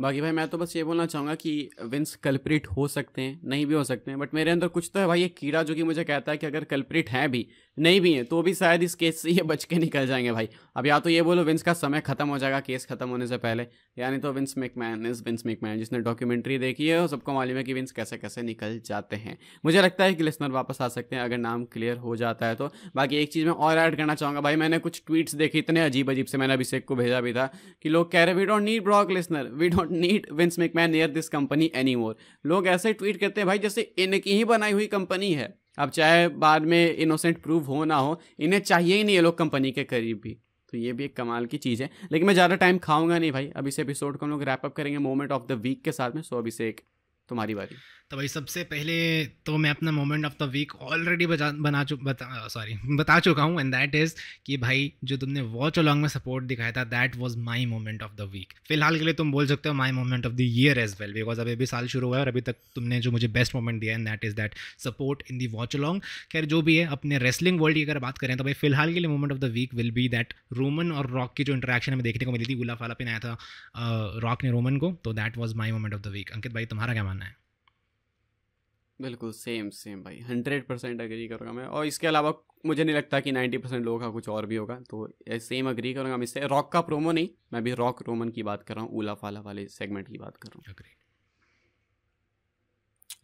बाकी भाई मैं तो बस ये बोलना चाहूँगा कि विंस कल्प्रिट हो सकते हैं, नहीं भी हो सकते हैं, बट मेरे अंदर कुछ तो है भाई, ये कीड़ा जो कि मुझे कहता है कि अगर कल्प्रिट हैं भी, नहीं भी हैं, तो भी शायद इस केस से ये बच के निकल जाएंगे भाई। अब या तो ये बोलो विंस का समय खत्म हो जाएगा केस खत्म होने से पहले, यानी तो Vince McMahon is Vince McMahon. जिसने डॉक्यूमेंट्री देखी है वो सबको मालूम है कि विंस कैसे कैसे निकल जाते हैं। मुझे लगता है कि लिसनर वापस आ सकते हैं अगर नाम क्लियर हो जाता है तो। बाकी एक चीज़ मैं और ऐड करना चाहूँगा भाई, मैंने कुछ ट्वीट्स देखे इतने अजीब अजीब से, मैंने अभिषेक को भेजा भी था कि लोग कह रहे we don't need Brock Lesnar, we don't need Vince McMahon near this company any more. लोग ऐसे ट्वीट करते हैं भाई जैसे इनकी ही बनाई हुई कंपनी है। अब चाहे बाद में इनोसेंट प्रूव हो ना हो, इन्हें चाहिए ही नहीं ये लोग कंपनी के करीब भी। तो ये भी एक कमाल की चीज़ है। लेकिन मैं ज़्यादा टाइम खाऊंगा नहीं भाई, अब इस एपिसोड को हम लोग रैप अप करेंगे मोमेंट ऑफ द वीक के साथ में। सो अभिषेक तुम्हारी बारी। तो भाई सबसे पहले तो मैं अपना moment of the week already बता चुका हूँ, एंड दैट इज़ कि भाई जो तुमने वॉच अलॉन्ग में सपोर्ट दिखाया था, that was my moment of the week. फिलहाल के लिए तुम बोल सकते हो my moment of the year as well, because अभी साल शुरू हुआ है और अभी तक तुमने जो मुझे बेस्ट मोमेंट दिया है, and that is that support in the watch along. खैर जो भी है, अपने रेसलिंग वर्ल्ड की अगर बात करें तो भाई फिलहाल के लिए moment of the week will be that Roman और रॉक की जो इंटरेक्शन हमें देखने को मिली थी, गुला फाला पिनाया था रॉक ने रोमन को, तो that was my moment of the week. Ankit भाई तुम्हारा क्या मानना है? बिल्कुल सेम भाई, 100% अग्री करूँगा मैं। और इसके अलावा मुझे नहीं लगता कि 90% लोगों का कुछ और भी होगा, तो सेम अग्री करूँगा मैं इससे। रॉक का प्रोमो नहीं, मैं भी रॉक रोमन की बात कर रहा हूँ, उला फाला वाले सेगमेंट की बात कर रहा हूँ।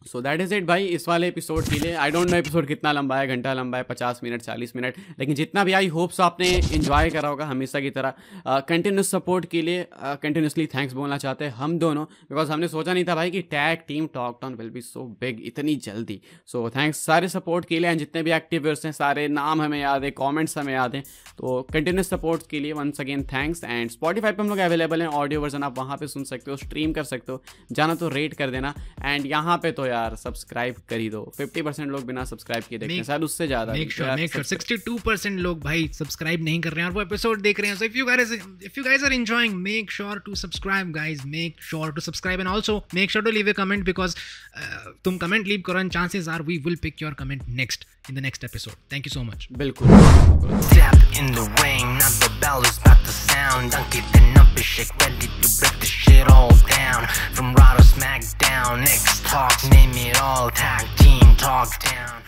सो दैट इज़ इट भाई इस वाले एपिसोड के लिए। आई डोंट नो एपिसोड कितना लंबा है, घंटा लंबा है, 50 मिनट 40 मिनट, लेकिन जितना भी आई होप्स आपने इन्जॉय करा होगा हमेशा की तरह। कंटिन्यूस सपोर्ट के लिए कंटिन्यूसली थैंक्स बोलना चाहते हैं हम दोनों, बिकॉज हमने सोचा नहीं था भाई कि tag team talk down will be so big इतनी जल्दी। सो थैंक्स सारे सपोर्ट के लिए, एंड जितने भी एक्टिवर्स हैं सारे नाम हमें याद है, कॉमेंट्स हमें याद हैं, तो कंटिन्यूस सपोर्ट के लिए once again thanks. And Spotify पर हम लोग अवेलेबल हैं, ऑडियो वर्जन आप वहाँ पर सुन सकते हो, स्ट्रीम कर सकते हो, जाना तो रेट कर देना। एंड यहाँ पे तो यार सब्सक्राइब कर ही दो, 50% लोग बिना सब्सक्राइब किए देखते हैं, शायद उससे ज्यादा। मेक श्योर 62% लोग भाई सब्सक्राइब नहीं कर रहे हैं और वो एपिसोड देख रहे हैं। So if you guys are enjoying, make sure to subscribe guys, make sure to subscribe, and also make sure to leave a comment, because तुम कमेंट लीव करो and chances are we will pick your comment next in the next episode. Thank you so much. बिल्कुल। Step in the ring, now the bell is about to sound. Dunk it and up, shake, ready to break the shit all down. From Raw to SmackDown, next talk, name it all, tag team talk down.